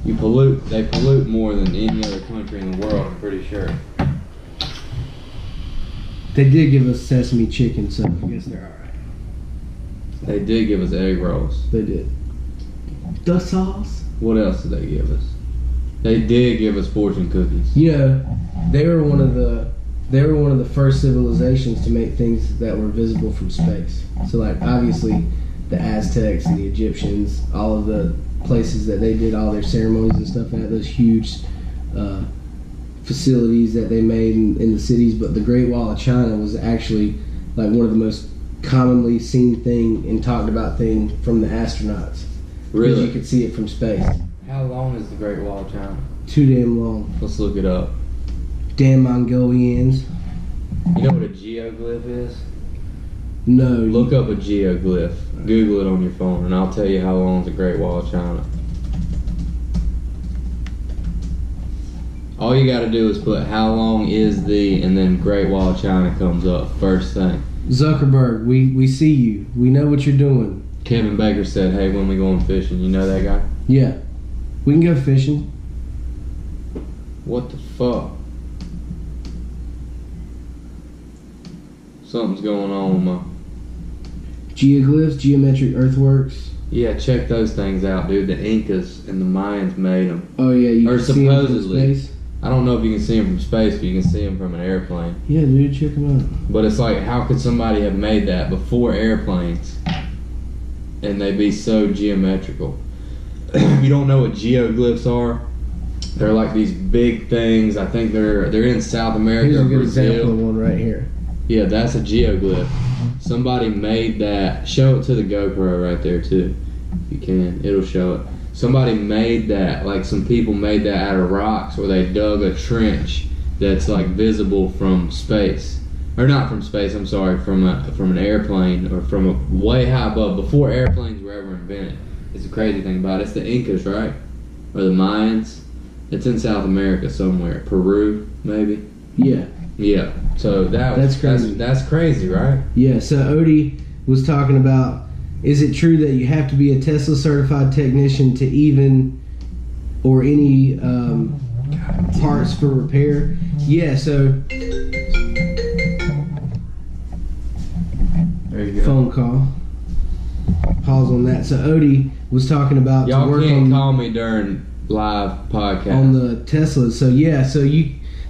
You pollute. They pollute more than any other country in the world. I'm pretty sure. They did give us sesame chicken, so I guess they're alright. They did give us egg rolls. They did. The sauce? What else did they give us? They did give us fortune cookies. You know, they were one of the first civilizations to make things that were visible from space. So like obviously the Aztecs and the Egyptians, all of the places that they did all their ceremonies and stuff at, those huge facilities that they made in the cities. But the Great Wall of China was actually like one of the most commonly seen thing and talked about thing from the astronauts. Really? Because you could see it from space. How long is the Great Wall of China? Too damn long. Let's look it up. Damn Mongolians. You know what a geoglyph is? No. Look up a geoglyph. Google it on your phone, and I'll tell you how long is the Great Wall of China. All you got to do is put how long is the, and then Great Wall of China comes up first thing. Zuckerberg, we see you. We know what you're doing. Kevin Baker said, "Hey, when we going fishing?" You know that guy? Yeah. We can go fishing. What the fuck? Something's going on with my... Geoglyphs, geometric earthworks. Yeah, check those things out, dude. The Incas and the Mayans made them. Oh yeah, you Or can see 'em from supposedly. space. I don't know if you can see them from space, but you can see them from an airplane. Yeah, dude, check them out. But it's like, how could somebody have made that before airplanes and they be so geometrical? If you don't know what geoglyphs are, they're like these big things. I think they're in South America Here's or a good example of Brazil. one right here. Yeah, that's a geoglyph. Somebody made that. Show it to the GoPro right there too. If you can, it'll show it. Somebody made that, like some people made that out of rocks, or they dug a trench that's like visible from space, or not from space. I'm sorry, from an airplane or from a way high above, before airplanes were ever invented. It's the crazy thing about it. It's the Incas, right, or the Mayans. It's in South America somewhere, Peru maybe. Yeah. Yeah. So that's crazy. That's crazy, right? Yeah. So Odie was talking about. Is it true that you have to be a Tesla certified technician to even, or any parts for repair? Yeah, so. There you go. Phone call. Pause on that. So Odie was talking about Y'all to work can't on, call me during live podcast. on the Teslas. So yeah, so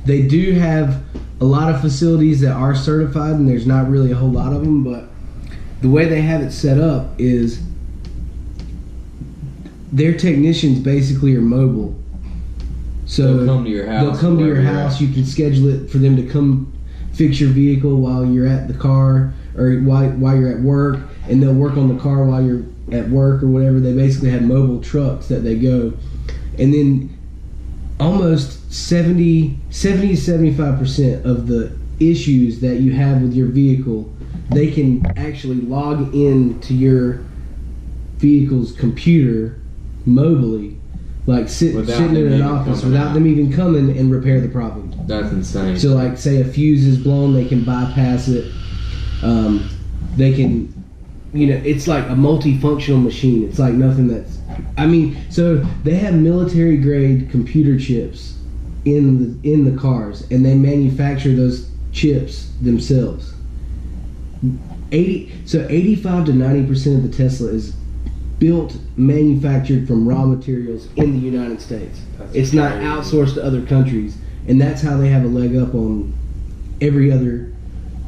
they do have a lot of facilities that are certified, and there's not really a whole lot of them, but the way they have it set up is their technicians basically are mobile. So they'll come to your house. They'll come to your wherever you're house. at. You can schedule it for them to come fix your vehicle while you're at the car, or while you're at work, and they'll work on the car while you're at work or whatever. They basically have mobile trucks that they go, and then almost 70 to 75% of the issues that you have with your vehicle, they can actually log in to your vehicle's computer mobily, like sitting in an office without them even coming and repair the problem. That's insane. So like say a fuse is blown, they can bypass it. They can, it's like a multifunctional machine. It's like nothing that's, so they have military grade computer chips in the cars, and they manufacture those chips themselves. 85 to 90% of the Tesla is built, manufactured from raw materials in the United States. It's not outsourced to other countries, and that's how they have a leg up on every other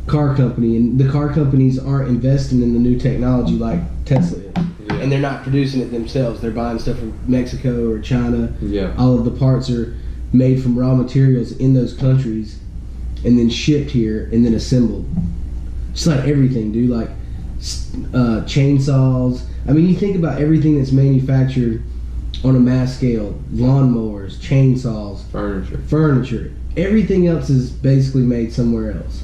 car company. And the car companies aren't investing in the new technology like Tesla is. Yeah. And they're not producing it themselves. They're buying stuff from Mexico or China. Yeah. All of the parts are made from raw materials in those countries and then shipped here and then assembled. Just like everything, dude. Like chainsaws. You think about everything that's manufactured on a mass scale. Lawnmowers, chainsaws, furniture. Everything else is basically made somewhere else.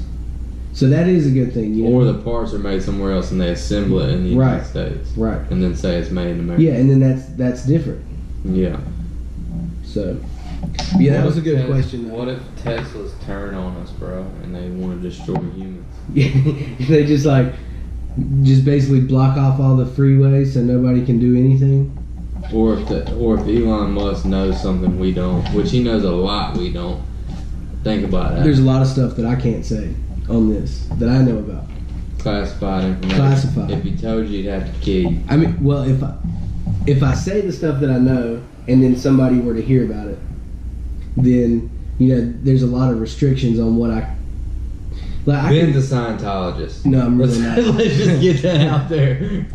So that is a good thing. Or the parts are made somewhere else and they assemble it in the United States. Right. And then say it's made in America. Yeah, and then that's different. Yeah. So, yeah, that was a good question. What if Teslas turn on us, bro, and they want to destroy humans? They just basically block off all the freeways so nobody can do anything. Or if Elon Musk knows something we don't, which he knows a lot we don't. Think about that. There's a lot of stuff that I can't say on this that I know about. Classified information. Classified. If he told you, he'd have to kill you. I mean, well, if I say the stuff that I know, and then somebody were to hear about it, then there's a lot of restrictions on what I. Like Ben's a Scientologist. No, I'm really let's, not. let's just get that out there.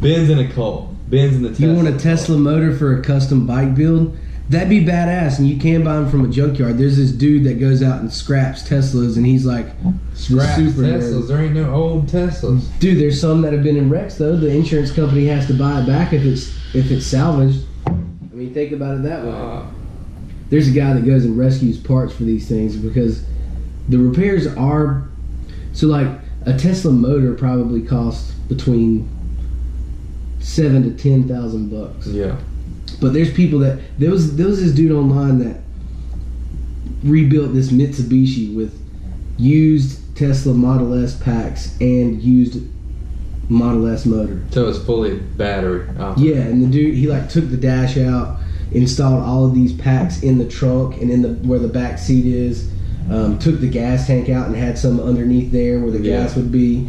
Ben's in a cult. Ben's in the Tesla. You want a Tesla motor for a custom bike build? That'd be badass, and you can buy them from a junkyard. There's this dude that goes out and scraps Teslas, and he's like Scraps super Teslas. nerd. There ain't no old Teslas. Dude, there's some that have been in wrecks though. The insurance company has to buy it back if it's salvaged. I mean, think about it that way. There's a guy that goes and rescues parts for these things because the repairs are so like a Tesla motor probably costs between $7,000 to $10,000. Yeah. But there's people that there was this dude online that rebuilt this Mitsubishi with used Tesla Model S packs and used Model S motor. So it's fully battery. Yeah, and the dude he like took the dash out, installed all of these packs in the trunk and in the where the back seat is. Took the gas tank out and had some underneath there where the gas would be.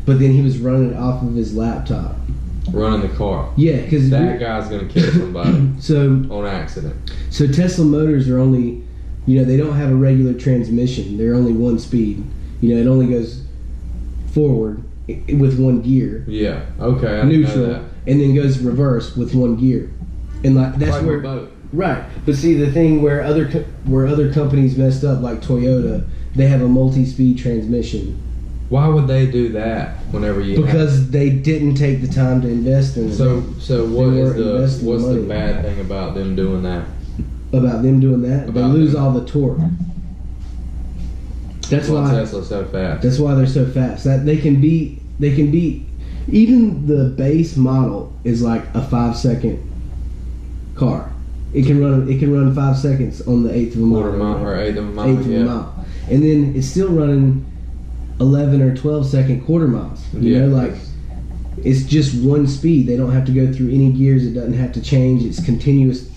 But then he was running it off of his laptop. Running the car. Yeah, because that guy's gonna kill somebody. So on accident. So Tesla motors are only, they don't have a regular transmission. They're only one speed. It only goes forward with one gear. Yeah. Okay. I neutral, know that. and then goes reverse with one gear. And that's like where. a boat. Right, but see the thing where other companies messed up, like Toyota, they have a multi-speed transmission. Why would they do that whenever you? Because they didn't take the time to invest in it. So what's the bad thing about them doing that? About them doing that, they lose all the torque. That's why Tesla's so fast. That's why they're so fast. That they can beat even the base model is like a 5-second car. It can run 5 seconds on the eighth of a mile. Quarter mile or eighth of a mile. Eighth of a mile, and then it's still running 11 or 12-second quarter miles. It's just one speed. They don't have to go through any gears. It doesn't have to change. It's continuous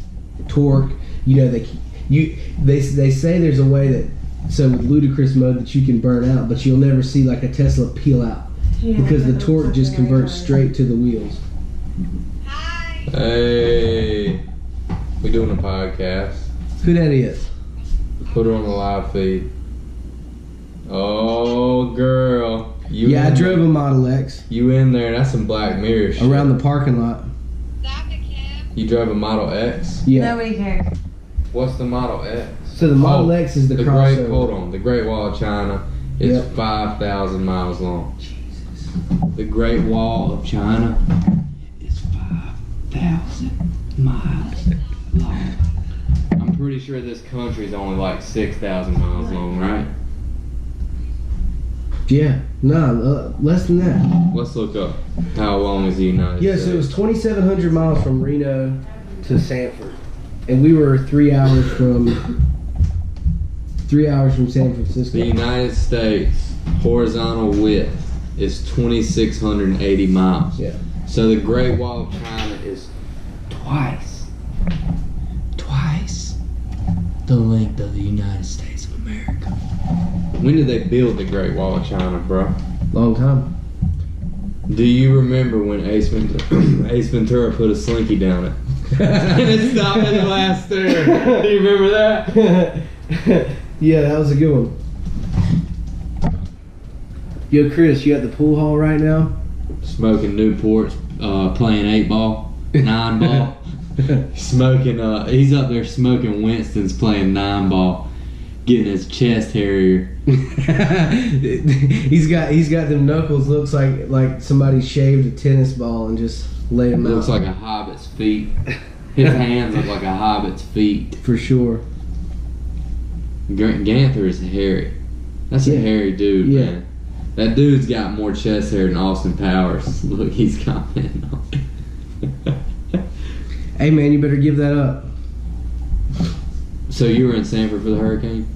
torque. They say there's a way that with ludicrous mode that you can burn out, but you'll never see like a Tesla peel out because the torque just converts straight to the wheels. Hi. Hey, we're doing a podcast. Who that is? Put her on the live feed. Oh, girl. I drove a Model X. You in there. That's some Black Mirror shit. Around the parking lot. You drove a Model X? Yeah. Nobody cares. What's the Model X? So the Model X is the crossover. The Great Wall of China is 5,000 miles long. Jesus. The Great Wall of China is 5,000 miles long. I'm pretty sure this country is only like 6,000 miles long, right? Yeah, no, less than that. Let's look up how long is the United States. Yes, it was 2,700 miles from Reno to Sanford, and we were 3 hours from San Francisco. The United States horizontal width is 2,680 miles. Yeah. So the Great Wall of China is twice the length of the United States of America. When did they build the Great Wall of China, bro? Long time. Do you remember when Ace Ventura put a slinky down it? And it stopped at the last stair. Do you remember that? Yeah, that was a good one. Yo, Chris, you at the pool hall right now? Smoking Newports, playing 8-ball, 9-ball. Smoking, he's up there smoking Winston's, playing 9-ball, getting his chest hairier. he's got them knuckles. Looks like somebody shaved a tennis ball and just laid them out. Looks like a hobbit's feet. His hands look like a hobbit's feet. For sure. Ganther is hairy. That's a hairy dude, man. That dude's got more chest hair than Austin Powers. Look, he's commenting on it. Hey, man, you better give that up. So you were in Sanford for the hurricane?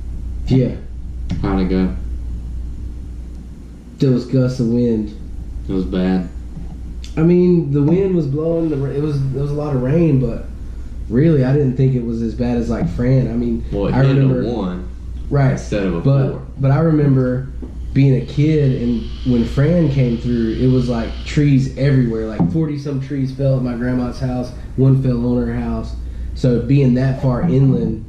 Yeah. How'd it go? There was gusts of wind. It was bad. I mean, the wind was blowing. There was a lot of rain, but really, I didn't think it was as bad as like Fran. I mean, Well, it I hit remember a 1 right instead of a but 4. but I remember being a kid, and when Fran came through, it was like trees everywhere. Like 40 some trees fell at my grandma's house. One fell on her house. So being that far inland,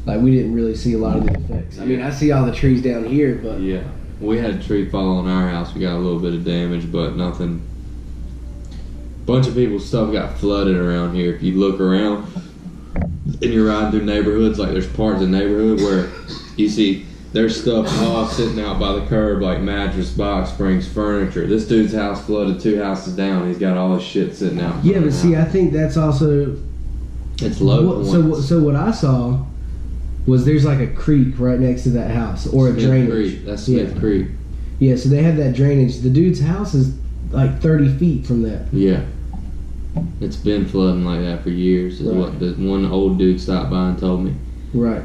like we didn't really see a lot of the effects. I mean, I see all the trees down here, but Yeah, we had a tree fall on our house. We got a little bit of damage, but nothing. Bunch of people's stuff got flooded around here. If you look around and you're riding through neighborhoods, like there's parts of the neighborhood where you see there's stuff all sitting out by the curb, like mattress, box springs, furniture. This dude's house flooded 2 houses down. He's got all his shit sitting out. yeah. But see, I think that's also It's low points. So what I saw was there's like a creek right next to that house, or a Smith drainage. Creek. That's Smith Yeah. Creek. Yeah, so they have that drainage. The dude's house is like 30 feet from that. Yeah. It's been flooding like that for years, is Right. what the one old dude stopped by and told me. Right.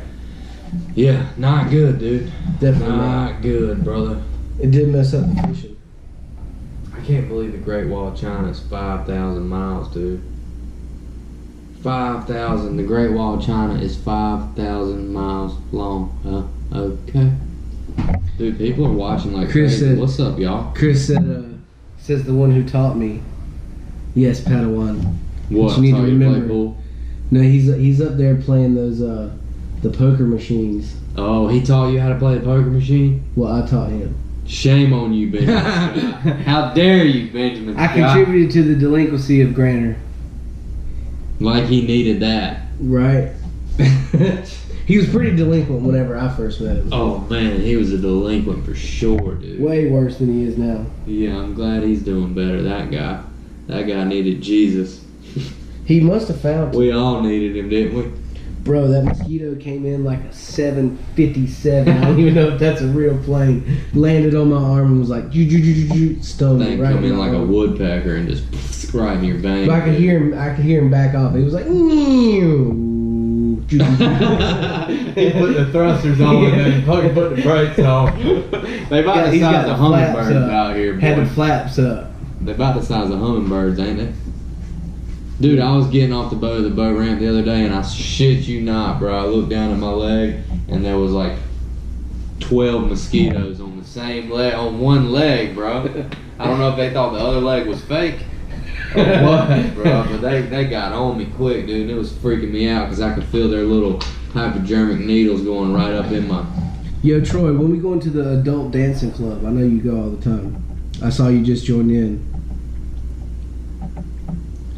Yeah, not good, dude. Definitely not. Not good, brother. It did mess up the fishing. I can't believe the Great Wall of China is 5,000 miles, dude. 5,000. The Great Wall of China is 5,000 miles long. Okay. Dude, people are watching like Chris crazy. said- What's up, y'all? Chris says the one who taught me. Yes, Padawan. What? you need to Taught you play remember. pool? No, he's up there playing those the poker machines. Oh, he taught you how to play the poker machine? Well, I taught him. Shame on you, Benjamin Scott. How dare you, Benjamin I Scott? contributed to the delinquency of Granter. Like he needed that. Right. He was pretty delinquent whenever I first met him. Oh man, he was a delinquent for sure, dude. Way worse than he is now. Yeah, I'm glad he's doing better. That guy needed Jesus. He must have found We all needed him, didn't we? Bro, that mosquito came in like a 757. I don't even know if that's a real plane. Landed on my arm and was like, stung me Thing right come in my like a arm. woodpecker and just right in your vein. But I could hear him back off. He was like, He put the thrusters on and then fucking put the brakes on. They about Yeah, the he's got size the of flaps hummingbirds up. out here, had the boy. flaps up. They about the size of hummingbirds, ain't they? Dude, I was getting off the boat ramp the other day, and I shit you not, bro. I looked down at my leg, and there was like 12 mosquitoes on the same leg, on one leg, bro. I don't know if they thought the other leg was fake or what, bro, but they got on me quick, dude. It was freaking me out because I could feel their little hypodermic needles going right up in my... Yo, Troy, when we go into the adult dancing club, I know you go all the time. I saw you just joined in.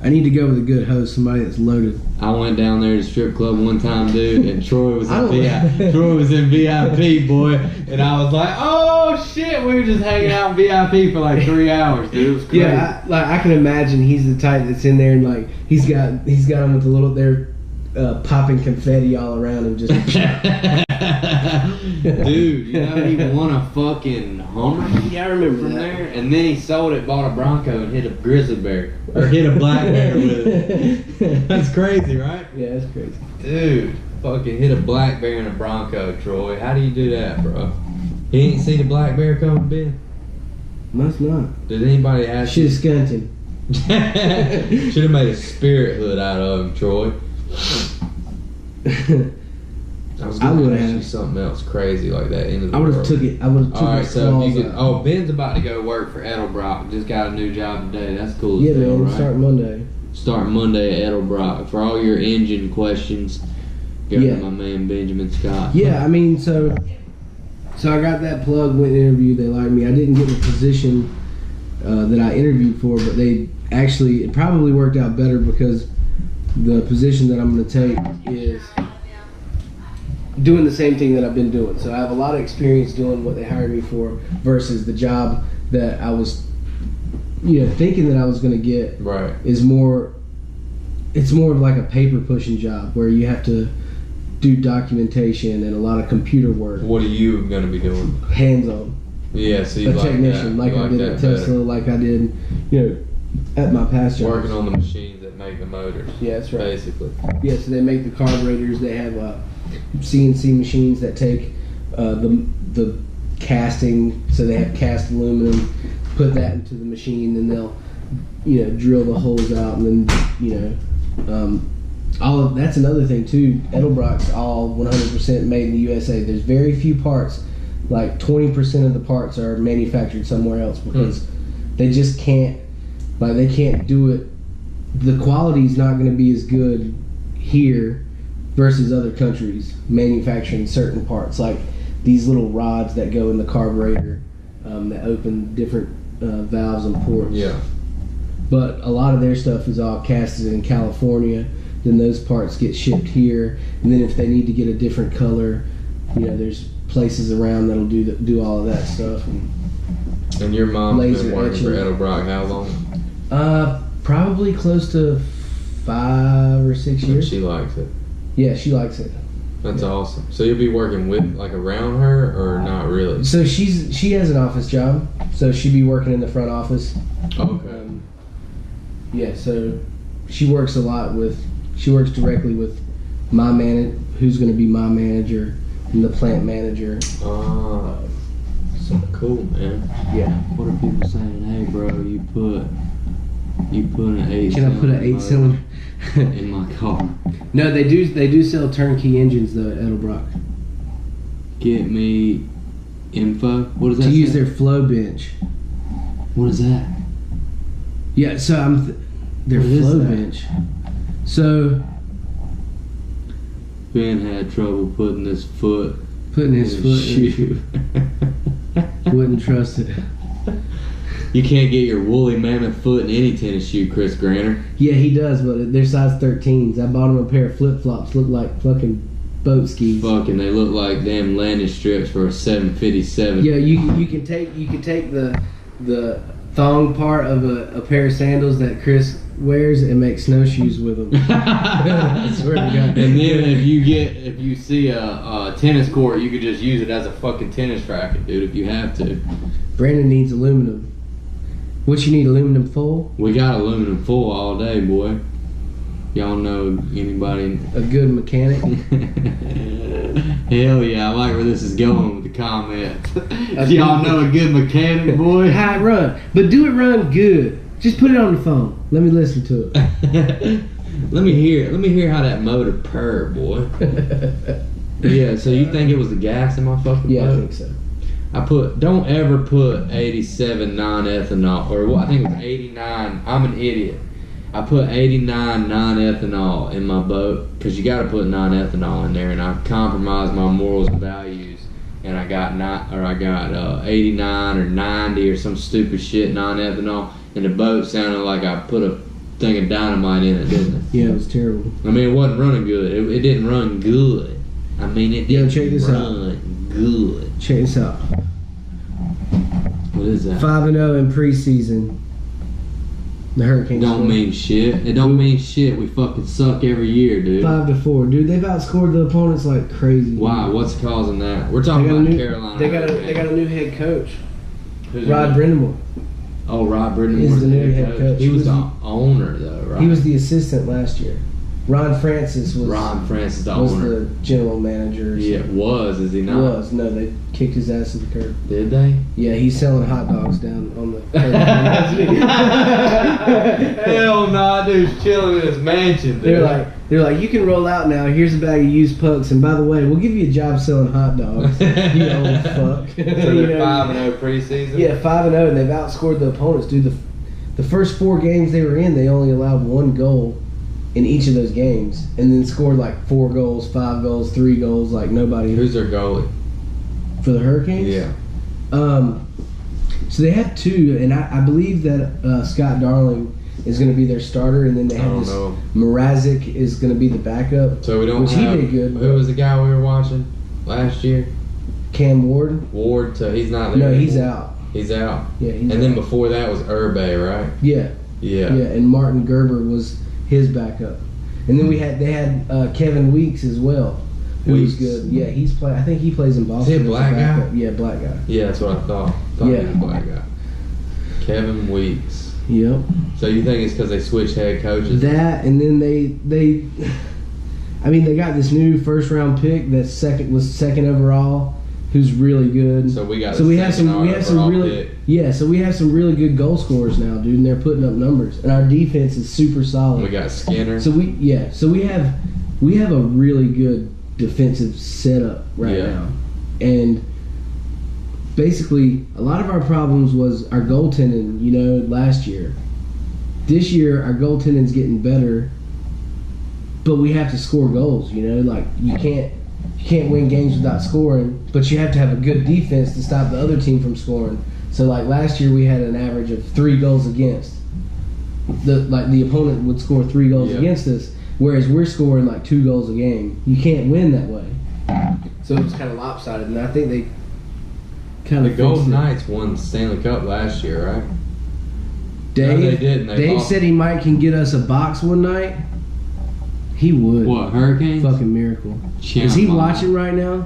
I need to go with a good host, somebody that's loaded. I went down there to the strip club one time, dude, and Troy was I in don't- Troy was in VIP, boy, and I was like, oh shit, we were just hanging out in VIP for like 3 hours, dude. It was crazy. Yeah, I can imagine he's the type that's in there and like he's got him with the little they're popping confetti all around him just. Dude, you know he won a fucking Hummer Yeah, I remember from that. there, and then he sold it, bought a Bronco, and hit a grizzly bear or hit a black bear with it. That's crazy, right? Yeah, that's crazy. Dude, fucking hit a black bear in a Bronco, Troy. How do you do that, bro? He ain't seen a black bear coming, Ben? Must not. Did anybody ask Should you? have skunked him. Should have made a spirit hood out of him, Troy. I was I gonna would've ask you had- something else crazy like that into the I would have world. took it. I would have took Alright, his so if claws you could, out. oh, Ben's about to go work for Edelbrock. Just got a new job today. That's cool Yeah, as hell, man. right? Start Monday. Starting Monday at Edelbrock. For all your engine questions, go Yeah. to my man Benjamin Scott. Yeah, I mean, so I got that plug, went and interviewed. They liked me. I didn't get the position that I interviewed for, but it probably worked out better because the position that I'm going to take is doing the same thing that I've been doing. So I have a lot of experience doing what they hired me for versus the job that I was, thinking that I was going to get Right. is more. It's more of like a paper pushing job where you have to do documentation and a lot of computer work, What are you going to be doing? hands on. Yeah, so you A like technician, that. like You I did at that Tesla, like I did, at my past job. Working on the machines that make the motors. Yeah, that's right. Basically. Yeah, so they make the carburetors. They have CNC machines that take the casting. So they have cast aluminum, put that into the machine, and they'll drill the holes out, and then that's another thing too. Edelbrock's all 100% made in the USA. There's very few parts, like 20% of the parts are manufactured somewhere else because they just can't, they can't do it. The quality's not going to be as good here versus other countries manufacturing certain parts, like these little rods that go in the carburetor that open different valves and ports. Yeah. But a lot of their stuff is all casted in California. Then those parts get shipped here, and then if they need to get a different color, there's places around that'll do all of that stuff. And your mom's Laser been working for etching. Edelbrock how long? Probably close to 5 or 6 And years. she likes it. Yeah, she likes it. That's awesome. So you'll be working with, around her, or not really? So she has an office job, so she'd be working in the front office. Okay. Yeah, so she works directly with my who's going to be my manager, and the plant manager. So cool, man. Yeah. What are people saying? Hey, bro, you put an 8 Can I put an 8-cylinder in my car? No, they do sell turnkey engines though at Edelbrock. Get me info. What is that? To use say? their flow bench. What is that? Yeah, so their What is flow that? bench. So Ben had trouble putting his foot putting his in foot his shoe. wouldn't trust it. You can't get your woolly mammoth foot in any tennis shoe, Chris Granter. Yeah, he does, but they're size 13s. I bought him a pair of flip flops. Look like fucking boat skis. Fucking, they look like damn landing strips for a 757. Yeah, you can take the thong part of a pair of sandals that Chris wears and make snowshoes with them. I swear to God. And then if you see a tennis court, you could just use it as a fucking tennis racket, dude, if you have to. Brandon needs aluminum. What you need, aluminum full? We got aluminum full all day, boy. Y'all know anybody? A good mechanic? Hell yeah, I like where this is going with the comments. Y'all know a good mechanic, boy? How it run. But do it run good. Just put it on the phone. Let me listen to it. Let me hear how that motor purr, boy. Yeah, so you think it was the gas in my fucking Yeah, I boat? think so. Don't ever put 87 non-ethanol, or what, I think it was 89, I'm an idiot. I put 89 non-ethanol in my boat, because you got to put non-ethanol in there, and I compromised my morals and values, and I got 89 or 90 or some stupid shit non-ethanol, and the boat sounded like I put a thing of dynamite in it, didn't it? Yeah, it was terrible. I mean, it wasn't running good. It didn't run good. I mean, it didn't check this run good. Check this out. What is that? 5-0 in preseason. The Hurricanes. Don't mean shit. It don't mean shit. We fucking suck every year, dude. 5-4, dude. They've outscored the opponents like crazy. Why? What's causing that? We're They talking got a about new. Carolina. They got a new head coach, Who's Rod the- Brindamore. Oh, Rod Brindamore He's is the new head coach. He was the owner, though, right? He was the assistant last year. Ron Francis was Ron Francis, the was owner. the general manager. Or Yeah, was. Is he something. not? Was no, they kicked his ass to the curb. Did they? Yeah, he's selling hot dogs down on the curb. Hell nah, dude's chilling in his mansion, dude. They're like, you can roll out now. Here's a bag of used pucks, and by the way, we'll give you a job selling hot dogs. You old fuck. So You they're know? 5-0 preseason? Yeah, 5-0, and they've outscored the opponents. Dude, the first 4 games they were in, they only allowed 1 goal in each of those games, and then scored like 4 goals, 5 goals, 3 goals, like nobody. Who's their goalie? For the Hurricanes? Yeah. So they have 2, and I believe that Scott Darling is going to be their starter, and then they I have don't this know. Mrazek is going to be the backup. So we don't Which have... he did good. Who was the guy we were watching last year? Cam Ward? Ward, so he's not there No, he's anymore. out. He's out. Yeah, he's And then out. before that was Urbe, right? Yeah, Yeah. yeah, and Martin Gerber was his backup. And then they had Kevin Weeks as well, who was Weeks. good. Yeah, I think he plays in Boston. Is he a as black guy? backup. Yeah, black guy. Yeah, that's what I thought. Thought Yeah. he was a black guy. Kevin Weeks. Yep. So you think it's because they switched head coaches? That, and then they got this new first round pick that was second overall who's really good. So we got. So we have some really pick. So we have some really good goal scorers now, dude, and they're putting up numbers. And our defense is super solid. We got Skinner. So we have a really good defensive setup right now, and basically a lot of our problems was our goaltending. You know, last year. This year our goaltending's getting better, but we have to score goals. You know, like you can't win games without scoring, but you have to have a good defense to stop the other team from scoring. So like last year we had an average of 3 goals against. The opponent would score 3 goals against us, whereas we're scoring like 2 goals a game. You can't win that way. So it was kind of lopsided, and I think they kind of The Golden Knights won the Stanley Cup last year, right? Dave, No, they didn't. Dave said he might can get us a box one night. He would. What, Hurricanes? Fucking miracle. Champ Is he mom. watching right now?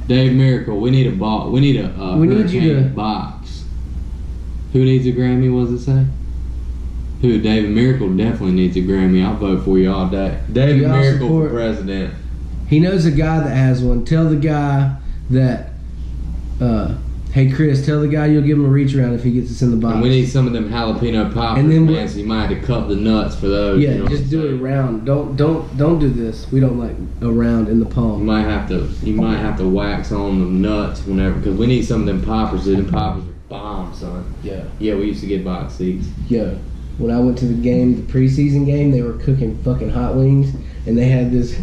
Dave Miracle, we need a box. We need a We need you Hurricane to- box. Who needs a Grammy? What does it say? Who? David Miracle definitely needs a Grammy. I'll vote for you all day. David Y'all Miracle support- for president. He knows a guy that has one. Tell the guy that, hey Chris, tell the guy you'll give him a reach around if he gets us in the box. And we need some of them jalapeno poppers, And then man. So you might have to cup the nuts for those. Yeah, you know just what do I'm it saying? around. Don't do this. We don't like around in the You palm. might have to wax on the nuts whenever, because we need some of them poppers. Dude, them poppers are bomb, son. Yeah. Yeah, we used to get box seats. Yo, when I went to the game, the preseason game, they were cooking fucking hot wings, and they had this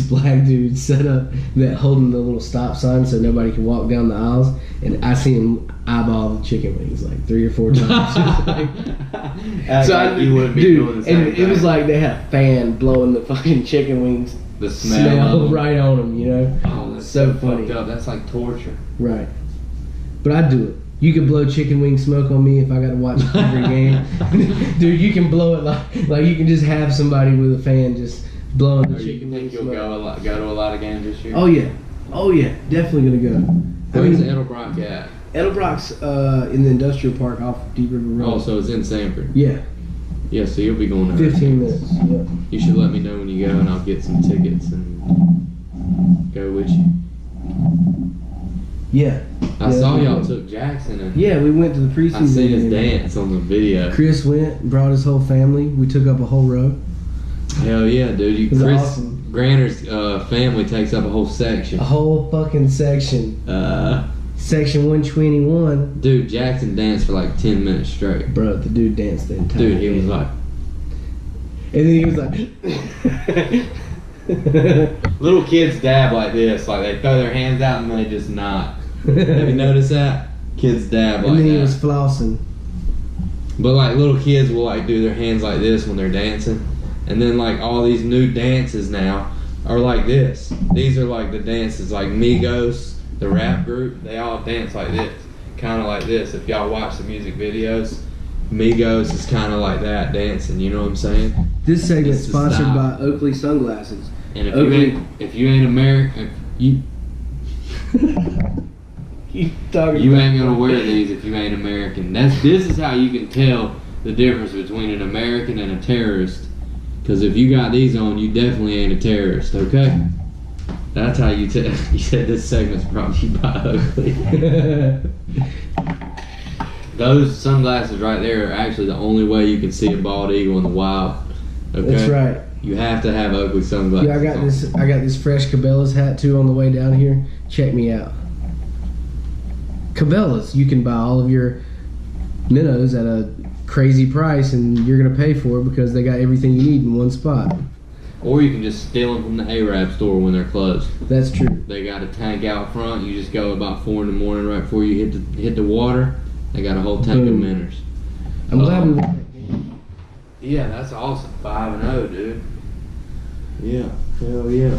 black dude set up that holding the little stop sign so nobody could walk down the aisles, and I seen him eyeball the chicken wings like 3 or 4 times. You wouldn't be dude, doing the same and it was thing. like they had a fan blowing the fucking chicken wings The smell of them. right on them, you know? Oh, that's So so funny. fucked up. That's like torture. Right. But I'd do it. You could blow chicken wing smoke on me if I got to watch every game. Dude, you can blow it like you can just have somebody with a fan just blowing the Or you chicken think wing you'll smoke. go to a lot of games this year? Oh yeah, definitely gonna go. Where's Edelbrock at? Edelbrock's in the industrial park off Deep River Road. Oh, so it's in Sanford. Yeah, Yeah, so you'll be going to 15 minutes. Yeah. You should let me know when you go, and I'll get some tickets and go with you. Yeah. I Yeah, saw we y'all went. took Jackson, and Yeah, we went to the preseason. I seen his game. dance on the video. Chris went, brought his whole family. We took up a whole row. Hell yeah, dude! It was Chris awesome. Granter's family takes up a whole section. A whole fucking section. Section 121. Dude, Jackson danced for like 10 minutes straight. Bro, the dude danced the entire Dude, he was game. like, And then he was like, little kids dab like this, like they throw their hands out and they just nod. Have you noticed that? Kids dab and like then he that. was flossing. But like little kids will like do their hands like this when they're dancing, and then like all these new dances now are like this. These are like the dances like Migos, the rap group. They all dance like this, kind of like this. If y'all watch the music videos, Migos is kind of like that dancing. You know what I'm saying? This segment It's the sponsored style. by Oakley Sunglasses. And Okay. if you ain't American, you You talking you about- ain't gonna wear these if you ain't American. This is how you can tell the difference between an American and a terrorist. Because if you got these on, you definitely ain't a terrorist. Okay. That's how you tell. You said this segment's brought to you by Oakley. Those sunglasses right there are actually the only way you can see a bald eagle in the wild. Okay? That's right. You have to have Oakley sunglasses. Yeah, I got on. this. I got this fresh Cabela's hat too on the way down here. Check me out. Cabela's. You can buy all of your minnows at a crazy price, and you're gonna pay for it because they got everything you need in one spot. Or you can just steal them from the Arab store when they're closed. That's true. They got a tank out front. You just go about 4 in the morning right before you hit the water. They got a whole tank Boom. of minnows. I'm glad we won that game. Yeah, that's awesome. 5-0, dude. Yeah, hell yeah.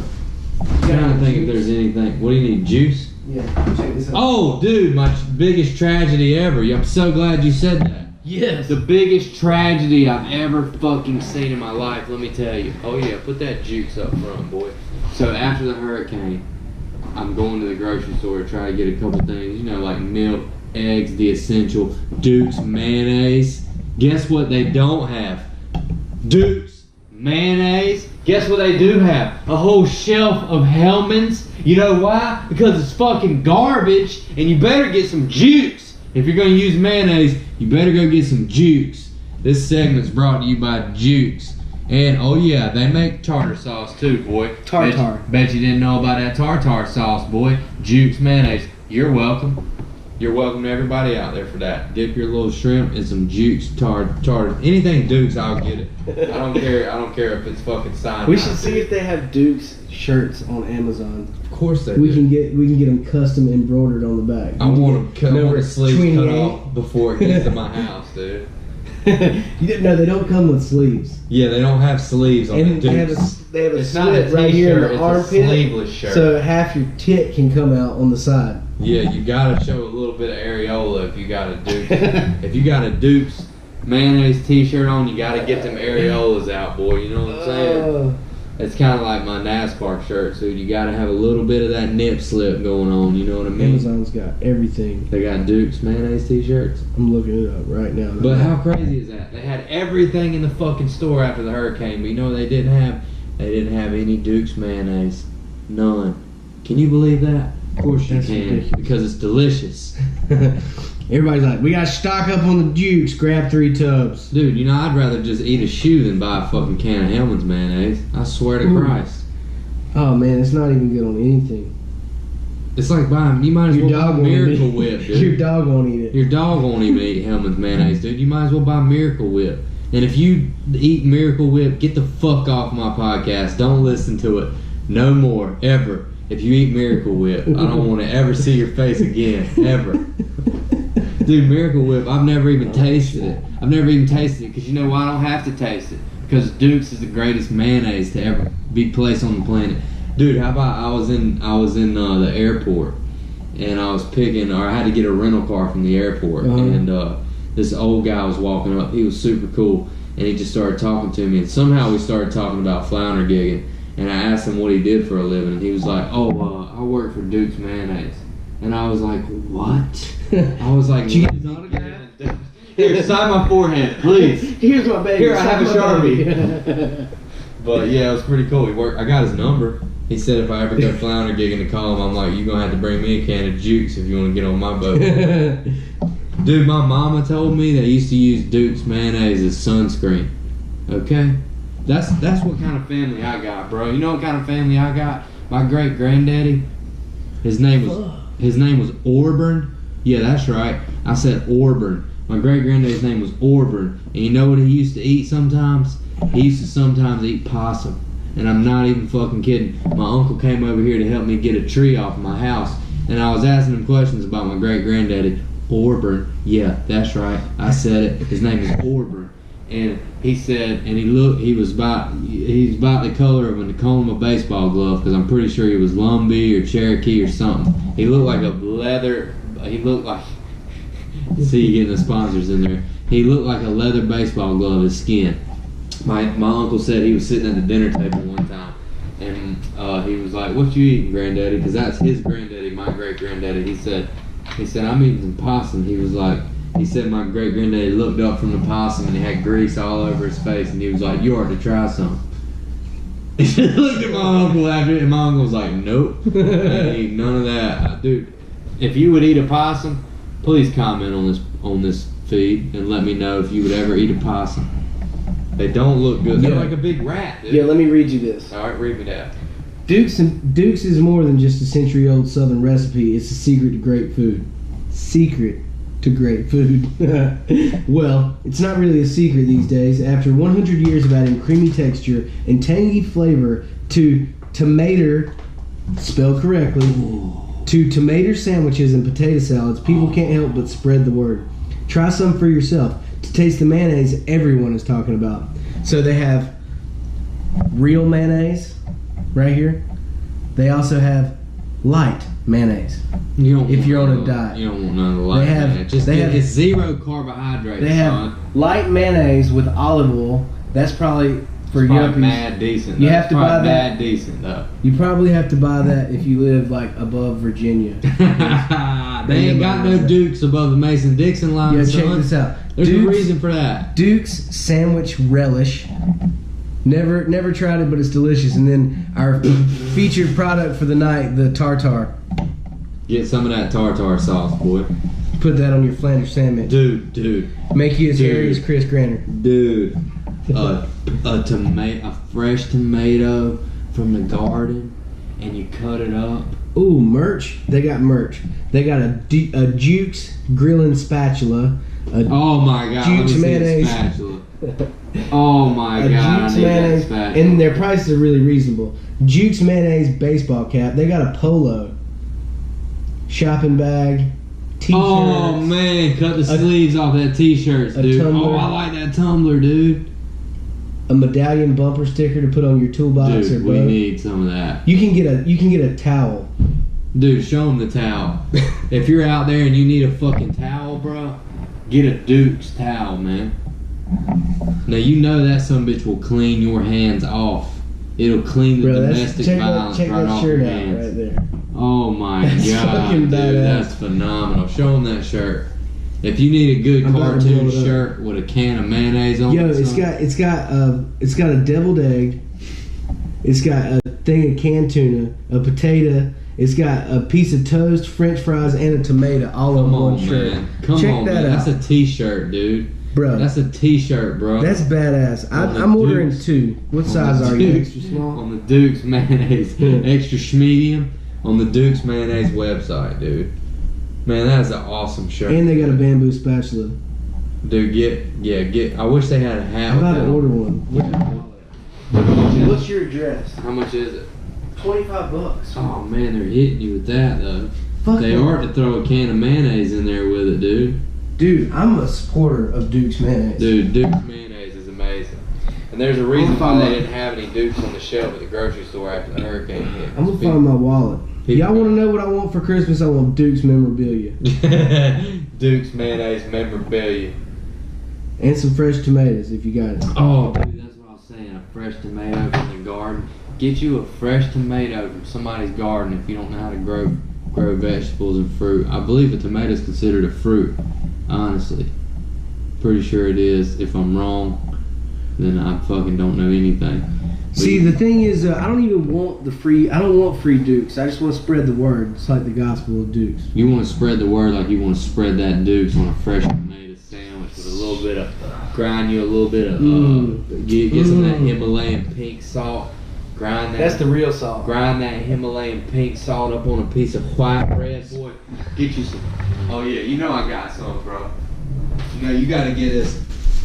I'm got trying to any think if juice? there's anything. What do you need? Juice? Yeah, check this out. Oh, dude, my biggest tragedy ever. I'm so glad you said that. Yes. The biggest tragedy I've ever fucking seen in my life, let me tell you. Oh yeah, put that juice up front, boy. So after the hurricane, I'm going to the grocery store to try to get a couple things, you know, like milk, eggs, the essential, Duke's mayonnaise. Guess what they don't have? Duke's mayonnaise. Guess what they do have? A whole shelf of Hellmann's. You know why? Because it's fucking garbage, and you better get some Jukes. If you're gonna use mayonnaise, you better go get some Jukes. This segment's brought to you by Jukes. And oh yeah, they make tartar sauce too, boy. Tartar. Bet you didn't know about that tartar sauce, boy. Jukes mayonnaise. You're welcome. You're welcome to everybody out there for that. Dip your little shrimp in some Jukes tartar. Anything Dukes, I'll get it. I don't care. I don't care if it's fucking signed. We should see if they have Duke's shirts on Amazon. Of course they We do. can get them custom embroidered on the back. I want them cut. I want the sleeves cut 28. off before it gets to my house, dude. You didn't know they don't come with sleeves. Yeah, they don't have sleeves on And the they have Dukes. a It's not slit a right here in t-shirt, the it's a armpit, sleeveless shirt. so half your tit can come out on the side. Yeah, you gotta show a little bit of areola if you got a Dukes. If you got a Dukes mayonnaise t-shirt on, you gotta get them areolas out, boy. You know what I'm saying? It's kind of like my NASCAR shirt, so you gotta have a little bit of that nip slip going on. You know what I mean? Amazon's got everything. They got Dukes mayonnaise t-shirts. I'm looking it up right now. But how crazy is that? They had everything in the fucking store after the hurricane, but you know what they didn't have? They didn't have any Dukes mayonnaise. None. Can you believe that? Of course you That's can, ridiculous. because it's delicious. Everybody's like, we got to stock up on the Dukes. Grab 3 tubs. Dude, you know, I'd rather just eat a shoe than buy a fucking can of Hellmann's mayonnaise. I swear to Ooh. Christ. Oh man, it's not even good on anything. It's like buying, you might as Your well dog buy won't Miracle eat Whip, it. dude. Your dog won't eat it. Your dog won't even eat Hellmann's mayonnaise, dude. You might as well buy Miracle Whip. And if you eat Miracle Whip, get the fuck off my podcast. Don't listen to it no more, ever. If you eat Miracle Whip, I don't want to ever see your face again, ever. Dude, Miracle Whip, I've never even tasted it. I've never even tasted it because you know why I don't have to taste it? Because Duke's is the greatest mayonnaise to ever be placed on the planet. Dude, how about I was in the airport and I was picking, or I had to get a rental car from the airport, and this old guy was walking up. He was super cool, and he just started talking to me, and somehow we started talking about flounder gigging. And I asked him what he did for a living, and he was like, "Oh, I work for Duke's Mayonnaise." And I was like, "What?" I was like, Did you get his autograph? "Here, sign my forehead, please." Here's my baby. Here, I have a Sign my Sharpie. baby. But yeah, it was pretty cool. I got his number. He said if I ever go flounder gigging to call him, I'm like, "You're gonna have to bring me a can of Jukes if you want to get on my boat." Dude, my mama told me they used to use Duke's mayonnaise as sunscreen. Okay? That's what kind of family I got, bro. You know what kind of family I got? My great granddaddy, his name was Orburn. Yeah, that's right. I said Orburn. My great granddaddy's name was Orburn. And you know what he used to eat sometimes? He used to sometimes eat possum. And I'm not even fucking kidding. My uncle came over here to help me get a tree off my house. And I was asking him questions about my great granddaddy. Orburn. Yeah, that's right. I said it. His name is Orburn. And he said, and he's about the color of a Tacoma baseball glove, because I'm pretty sure he was Lumbee or Cherokee or something. He looked like see you getting the sponsors in there. He looked like a leather baseball glove, his skin. My uncle said he was sitting at the dinner table one time, and he was like, "What you eating, granddaddy?" Because that's his granddaddy, my great granddaddy. He said, "I'm eating some possum." He said my great granddaddy looked up from the possum and he had grease all over his face, and he was like, "You ought to try some." He looked at my uncle after it, and my uncle was like, "Nope, I ain't eat none of that." Dude, if you would eat a possum, please comment on this feed and let me know if you would ever eat a possum. They don't look good. They're Yeah. like a big rat, dude. Yeah, let me read you this. All right, read me that. Dukes is more than just a century-old Southern recipe. It's a secret to great food. Secret to great food. Well, it's not really a secret these days. After 100 years of adding creamy texture and tangy flavor to tomato, spelled correctly, to tomato sandwiches and potato salads, people can't help but spread the word. Try some for yourself to taste the mayonnaise everyone is talking about. So they have real mayonnaise right here. They also have light mayonnaise. If you're on a diet. You don't want none of the light. They have- mayonnaise. they have- it's zero carbohydrates. They have son. light mayonnaise with olive oil. That's probably for It's probably yuppies. mad decent. You though. have It's to probably buy that. mad decent though. You probably have to buy that if you live like above Virginia. They ain't got no Dukes above the Mason-Dixon line. Yeah, son. check this out. There's a Duke's- reason for that. Duke's sandwich relish. Never tried it, but it's delicious. And then our featured product for the night, the tartar. Get some of that tartar sauce, boy. Put that on your Flanders sandwich. Dude. Make you as hairy as Chris Granner. Dude. A fresh tomato from the garden, and you cut it up. Ooh, merch. They got merch. They got a Jukes grilling spatula. Oh my god, Jukes let me mayonnaise. see the spatula. Oh my A god, Jukes I need mayonnaise, that spatula. and their prices are really reasonable. Jukes mayonnaise baseball cap. They got a polo, shopping bag, t-shirts. Oh man, cut the sleeves off that t-shirts, a dude. tumbler. Oh, I like that tumbler, dude. A medallion bumper sticker to put on your toolbox Dude, or we boat. need some of that. You can get a towel. Dude, show them the towel. If you're out there and you need a fucking towel, bro, get a Duke's towel, man. Now you know that sumbitch will clean your hands off. It'll clean the domestic violence check right that off shirt your out hands. right there. Oh my That's god, fucking dude, badass. that's phenomenal. Show them that shirt. If you need a good I'm about to blow cartoon it up. shirt with a can of mayonnaise on Yo, it, it's got a deviled egg. It's got a thing of canned tuna, a potato. It's got a piece of toast, French fries, and a tomato all on come one on, shirt. man. Come Check on, that man. out, That's a t-shirt, dude. bro. That's a t-shirt, bro. That's badass. On the I'm ordering Dukes. 2. What On size the are you? Dukes. Extra small. On the Duke's mayonnaise, extra medium, on the Duke's mayonnaise website, dude. Man, that is an awesome shirt. And they got a bamboo spatula. Dude, get. I wish they had a hat. I'm about with to that order on. one. What's your address? How much is it? $25. Oh man, they're hitting you with that though. Fuck They yeah. are to throw a can of mayonnaise in there with it, dude. Dude, I'm a supporter of Duke's mayonnaise. Dude, Duke's mayonnaise is amazing. And there's a reason I'm gonna why find they didn't have any Dukes on the shelf at the grocery store after the hurricane hit. I'm gonna find my wallet. People- Y'all want to know what I want for Christmas? I want Duke's memorabilia Duke's mayonnaise memorabilia. and some fresh tomatoes if you got it. Oh, dude, that's what I was saying. A fresh tomato from the garden. Get you a fresh tomato from somebody's garden if you don't know how to grow vegetables and fruit. I believe a tomato is considered a fruit. Honestly, pretty sure it is. If I'm wrong, then I fucking don't know anything. But See, the thing is, I don't even want I don't want free Dukes. I just want to spread the word. It's like the gospel of Dukes. you want to spread the word like you want to spread that Duke's on a fresh tomato sandwich with a little bit of grind you a little bit of get some of that Himalayan pink salt. Grind that. That's the real salt. Grind that Himalayan pink salt up on a piece of white bread, boy. Get you some. Oh yeah, you know I got some, bro. You know you gotta get this.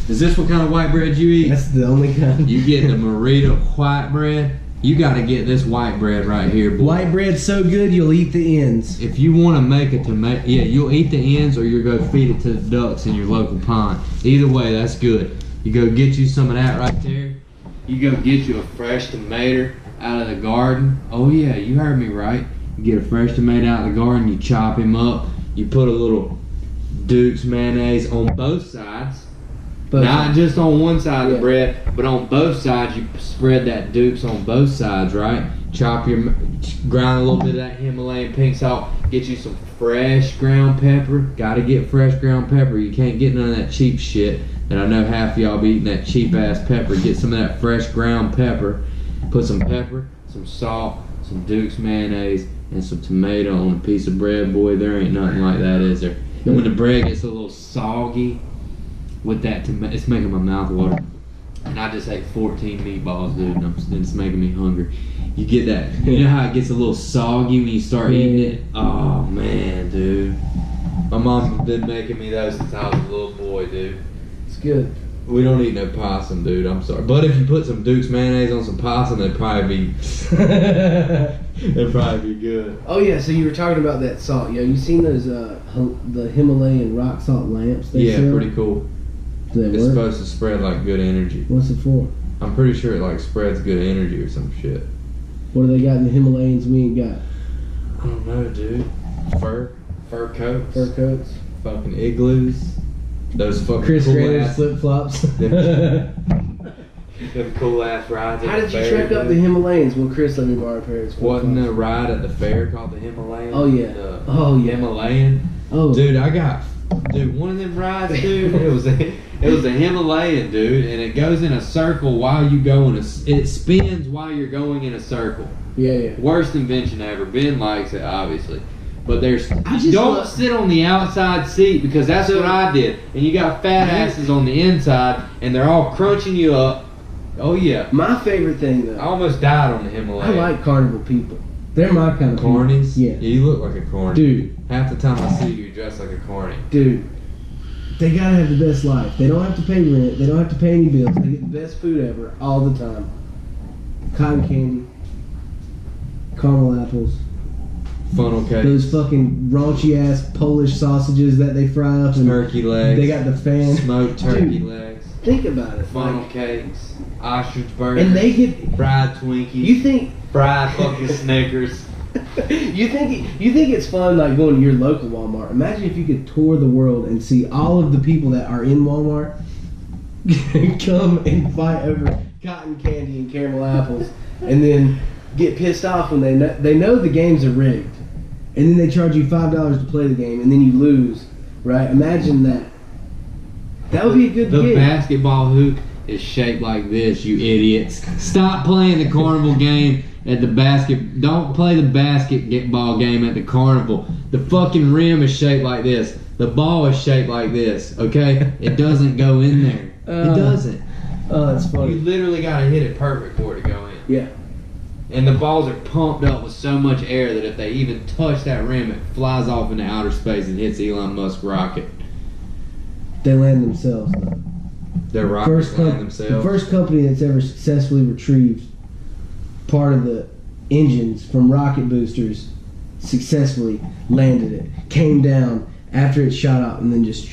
Is this what kind of white bread you eat? That's the only kind. You get the Merita white bread. You gotta get this white bread right here, boy. White bread's so good you'll eat the ends. If you want to make a tomato, yeah, you'll eat the ends or you'll go feed it to the ducks in your local pond. Either way, that's good. You go get you some of that right there. You go get you a fresh tomato out of the garden. Oh yeah, you heard me right. You get a fresh tomato out of the garden, you chop him up, you put a little Duke's mayonnaise on both sides. Not just on one side of the bread, but on both sides. You spread that Duke's on both sides, right? Grind a little bit of that Himalayan pink salt. Get you some fresh ground pepper. Gotta get fresh ground pepper. You can't get none of that cheap shit. And I know half of y'all be eating that cheap ass pepper. Get some of that fresh ground pepper. Put some pepper, some salt, some Duke's mayonnaise, and some tomato on a piece of bread. Boy, there ain't nothing like that, is there? And when the bread gets a little soggy with that tomato, it's making my mouth water. And I just ate 14 meatballs, dude, and it's making me hungry. You get that, you know how it gets a little soggy when you start eating it? Oh, man, dude. My mom's been making me those since I was a little boy, dude. It's good. We don't eat no possum, dude, I'm sorry. But if you put some Duke's mayonnaise on some possum, it'd probably be good. Oh yeah, so you were talking about that salt, yo. You seen those the Himalayan rock salt lamps they Yeah, sell? pretty cool. Do they It's work? supposed to spread like good energy. What's it for? I'm pretty sure it like spreads good energy or some shit. What do they got in the Himalayas we ain't got? I don't know, dude. Fur coats, Fur coats? fucking igloos, those fucking Chris cool Grander's ass, flip flops. them cool ass rides. How at did the you fair, track up the dude. Himalayas? Well, Chris let me borrow a pair of his Wasn't flip-flops. a ride at the fair called the Himalayan? Oh yeah. The Oh yeah. Himalayan. Oh. Dude, one of them rides, dude. It It was a Himalayan, dude, and it goes in a circle while you go in it spins while you're going in a circle. Yeah. Worst invention ever. Ben likes it, obviously. But just don't sit on the outside seat, because that's what I did. And you got fat asses on the inside, and they're all crunching you up. Oh yeah. My favorite thing though. I almost died on the Himalayan. I like carnival people. They're my kind of Cornies? people. Yeah. You look like a corny. Dude. Half the time I see you, you dress like a corny. Dude. They gotta have the best life. They don't have to pay rent. They don't have to pay any bills. They get the best food ever all the time. Cotton candy. Caramel apples. Funnel cakes. Those fucking raunchy ass Polish sausages that they fry up. And turkey legs. They got the fan. Smoked turkey Dude, legs. think about it. Funnel cakes. Ostrich burgers. And they get fried Twinkies. You think fried fucking Snickers. you think it's fun like going to your local Walmart? Imagine if you could tour the world and see all of the people that are in Walmart come and fight over cotton candy and caramel apples, and then get pissed off when they know the games are rigged, and then they charge you $5 to play the game, and then you lose. Right? Imagine that. That would be a good The gig. basketball hoop is shaped like this, you idiots. Stop playing the carnival game at the basket. Don't play the basketball game at the carnival. The fucking rim is shaped like this. The ball is shaped like this, okay? It doesn't go in there. It doesn't. Oh, that's You funny. literally gotta hit it perfect for it to go in. Yeah. And the balls are pumped up with so much air that if they even touch that rim, it flies off into outer space and hits Elon Musk's rocket. They land themselves, though. Their rockets land themselves. The first company that's ever successfully retrieved part of the engines from rocket boosters successfully landed it. Came down after it shot out and then just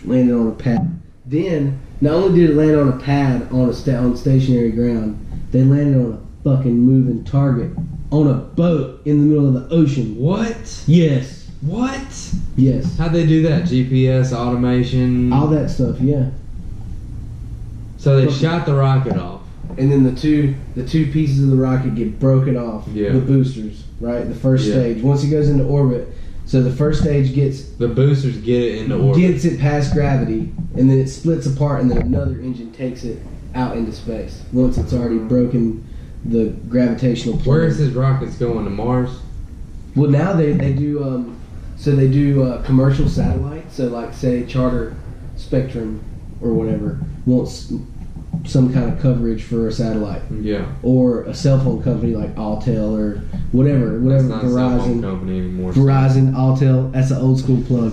landed on a pad. Then, not only did it land on a pad on stationary ground, they landed on a fucking moving target on a boat in the middle of the ocean. What? Yes. What? Yes. How'd they do that? GPS, automation? All that stuff, yeah. So they shot the rocket off. And then the two pieces of the rocket get broken off. Yeah. The boosters, right? The first Yeah. stage. Once it goes into orbit, so the first stage gets The boosters get it into orbit. gets it past gravity, and then it splits apart, and then another engine takes it out into space. Once it's already broken the gravitational pull. Where is his rockets going, to Mars? Well, now they do commercial satellites. So like say Charter Spectrum or whatever wants some kind of coverage for a satellite, Yeah. or a cell phone company like Altel or whatever That's not a cell phone Verizon. company anymore. Verizon, Altel, that's an old school plug.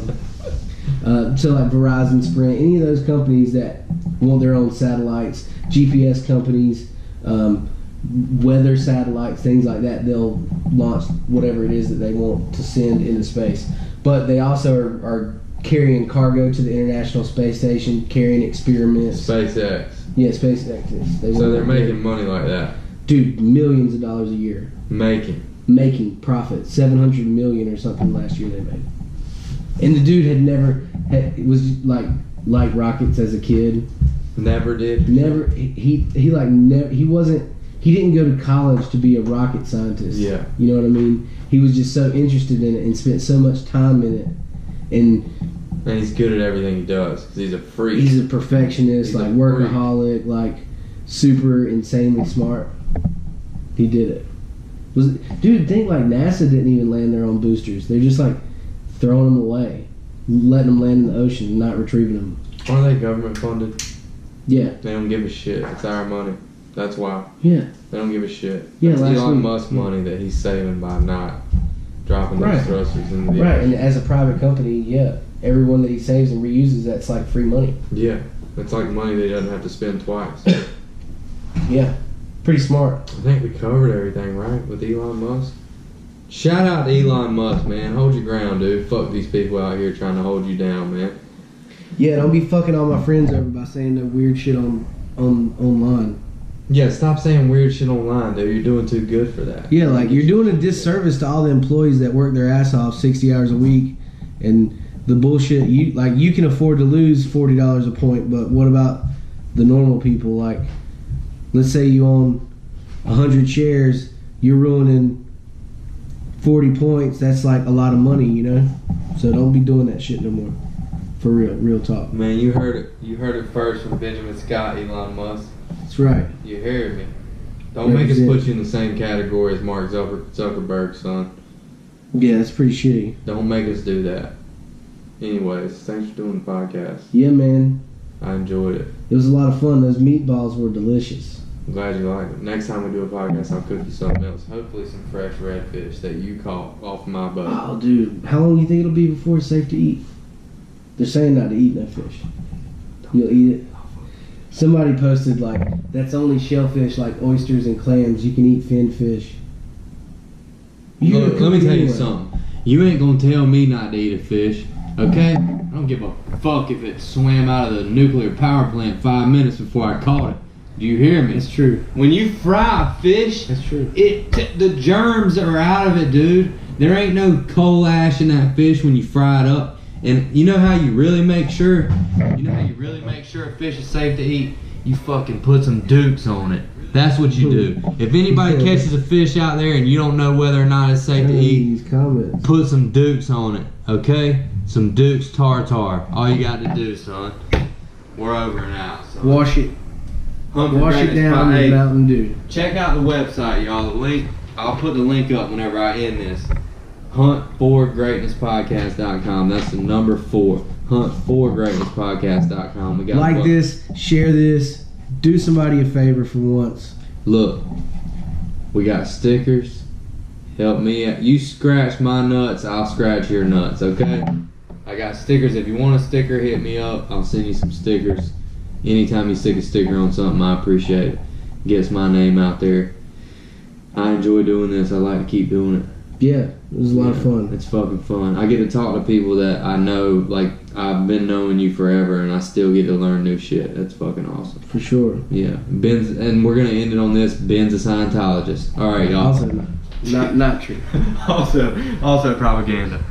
So like Verizon, Sprint, any of those companies that want their own satellites, GPS companies, weather satellites, things like that, they'll launch whatever it is that they want to send into space. But they also are carrying cargo to the International Space Station, carrying experiments. SpaceX. Yeah, SpaceX is. So they're making money like that. Dude, millions of dollars a year. Making profit. 700 million or something last year they made. And the dude was like rockets as a kid. Never did. Never he didn't go to college to be a rocket scientist. Yeah. You know what I mean? He was just so interested in it and spent so much time in it. And he's good at everything he does because he's a freak. he's a perfectionist, He's like a workaholic, like super insanely smart. He did it. Dude, think like NASA didn't even land their own boosters. They're just like throwing them away, letting them land in the ocean and not retrieving them. Are they government funded? Yeah. They don't give a shit. It's our money. That's why. Yeah. They don't give a shit. Yeah, It's last Elon week. Musk money that he's saving by not dropping those Right. thrusters in the Right, ocean. and as a private company, yeah, everyone that he saves and reuses, that's like free money. Yeah. It's like money that he doesn't have to spend twice. Yeah. Pretty smart. I think we covered everything, right, with Elon Musk? Shout out to Elon Musk, man. Hold your ground, dude. Fuck these people out here trying to hold you down, man. Yeah, don't be fucking all my friends over by saying that weird shit online. Yeah, stop saying weird shit online, dude. You're doing too good for that. Yeah, like you're doing a disservice to all the employees that work their ass off 60 hours a week, and the bullshit you can afford to lose $40 a point, but what about the normal people? Like, let's say you own 100 shares, you're ruining 40 points. That's like a lot of money, you know. So don't be doing that shit no more. For real talk. Man, you heard it. You heard it first from Benjamin Scott, Elon Musk. That's right. You heard me. Don't make us Represent. put you in the same category as Mark Zuckerberg, son. Yeah, that's pretty shitty. Don't make us do that. Anyways, thanks for doing the podcast. Yeah, man. I enjoyed it. It was a lot of fun. Those meatballs were delicious. I'm glad you like it. Next time we do a podcast, I'll cook you something else. Hopefully some fresh redfish that you caught off my boat. Oh, dude. How long do you think it'll be before it's safe to eat? They're saying not to eat no fish. You'll eat it? Somebody posted, like, that's only shellfish like oysters and clams. You can eat fin fish. You Look, gotta let me cook tell you anyway. something. You ain't gonna tell me not to eat a fish, okay? I don't give a fuck if it swam out of the nuclear power plant 5 minutes before I caught it. Do you hear me? That's true. When you fry a fish, That's true. the germs are out of it, dude. There ain't no coal ash in that fish when you fry it up. And you know how you really make sure? You know how you really make sure a fish is safe to eat? You fucking put some dukes on it. That's what you do. If anybody catches a fish out there and you don't know whether or not it's safe to eat, These comments. put some dukes on it, okay? Some dukes tartar. All you got to do, son. We're over and out, son. Wash it. Wash it down with Mountain Dew. Check out the website, y'all. The link, I'll put the link up whenever I end this. Hunt4greatnesspodcast.com. That's the number 4. Hunt4greatnesspodcast.com. We got Like this, share this, do somebody a favor for once. Look, we got stickers. Help me out. You scratch my nuts, I'll scratch your nuts, okay? I got stickers. If you want a sticker, hit me up. I'll send you some stickers. Anytime you stick a sticker on something, I appreciate it. Gets my name out there. I enjoy doing this. I like to keep doing it. Yeah, it was a lot of fun. It's fucking fun. I get to talk to people that I know, like, I've been knowing you forever, and I still get to learn new shit. That's fucking awesome. For sure. Yeah. Ben's, and we're going to end it on this. Ben's a Scientologist. All right, y'all. Also, not true. also propaganda.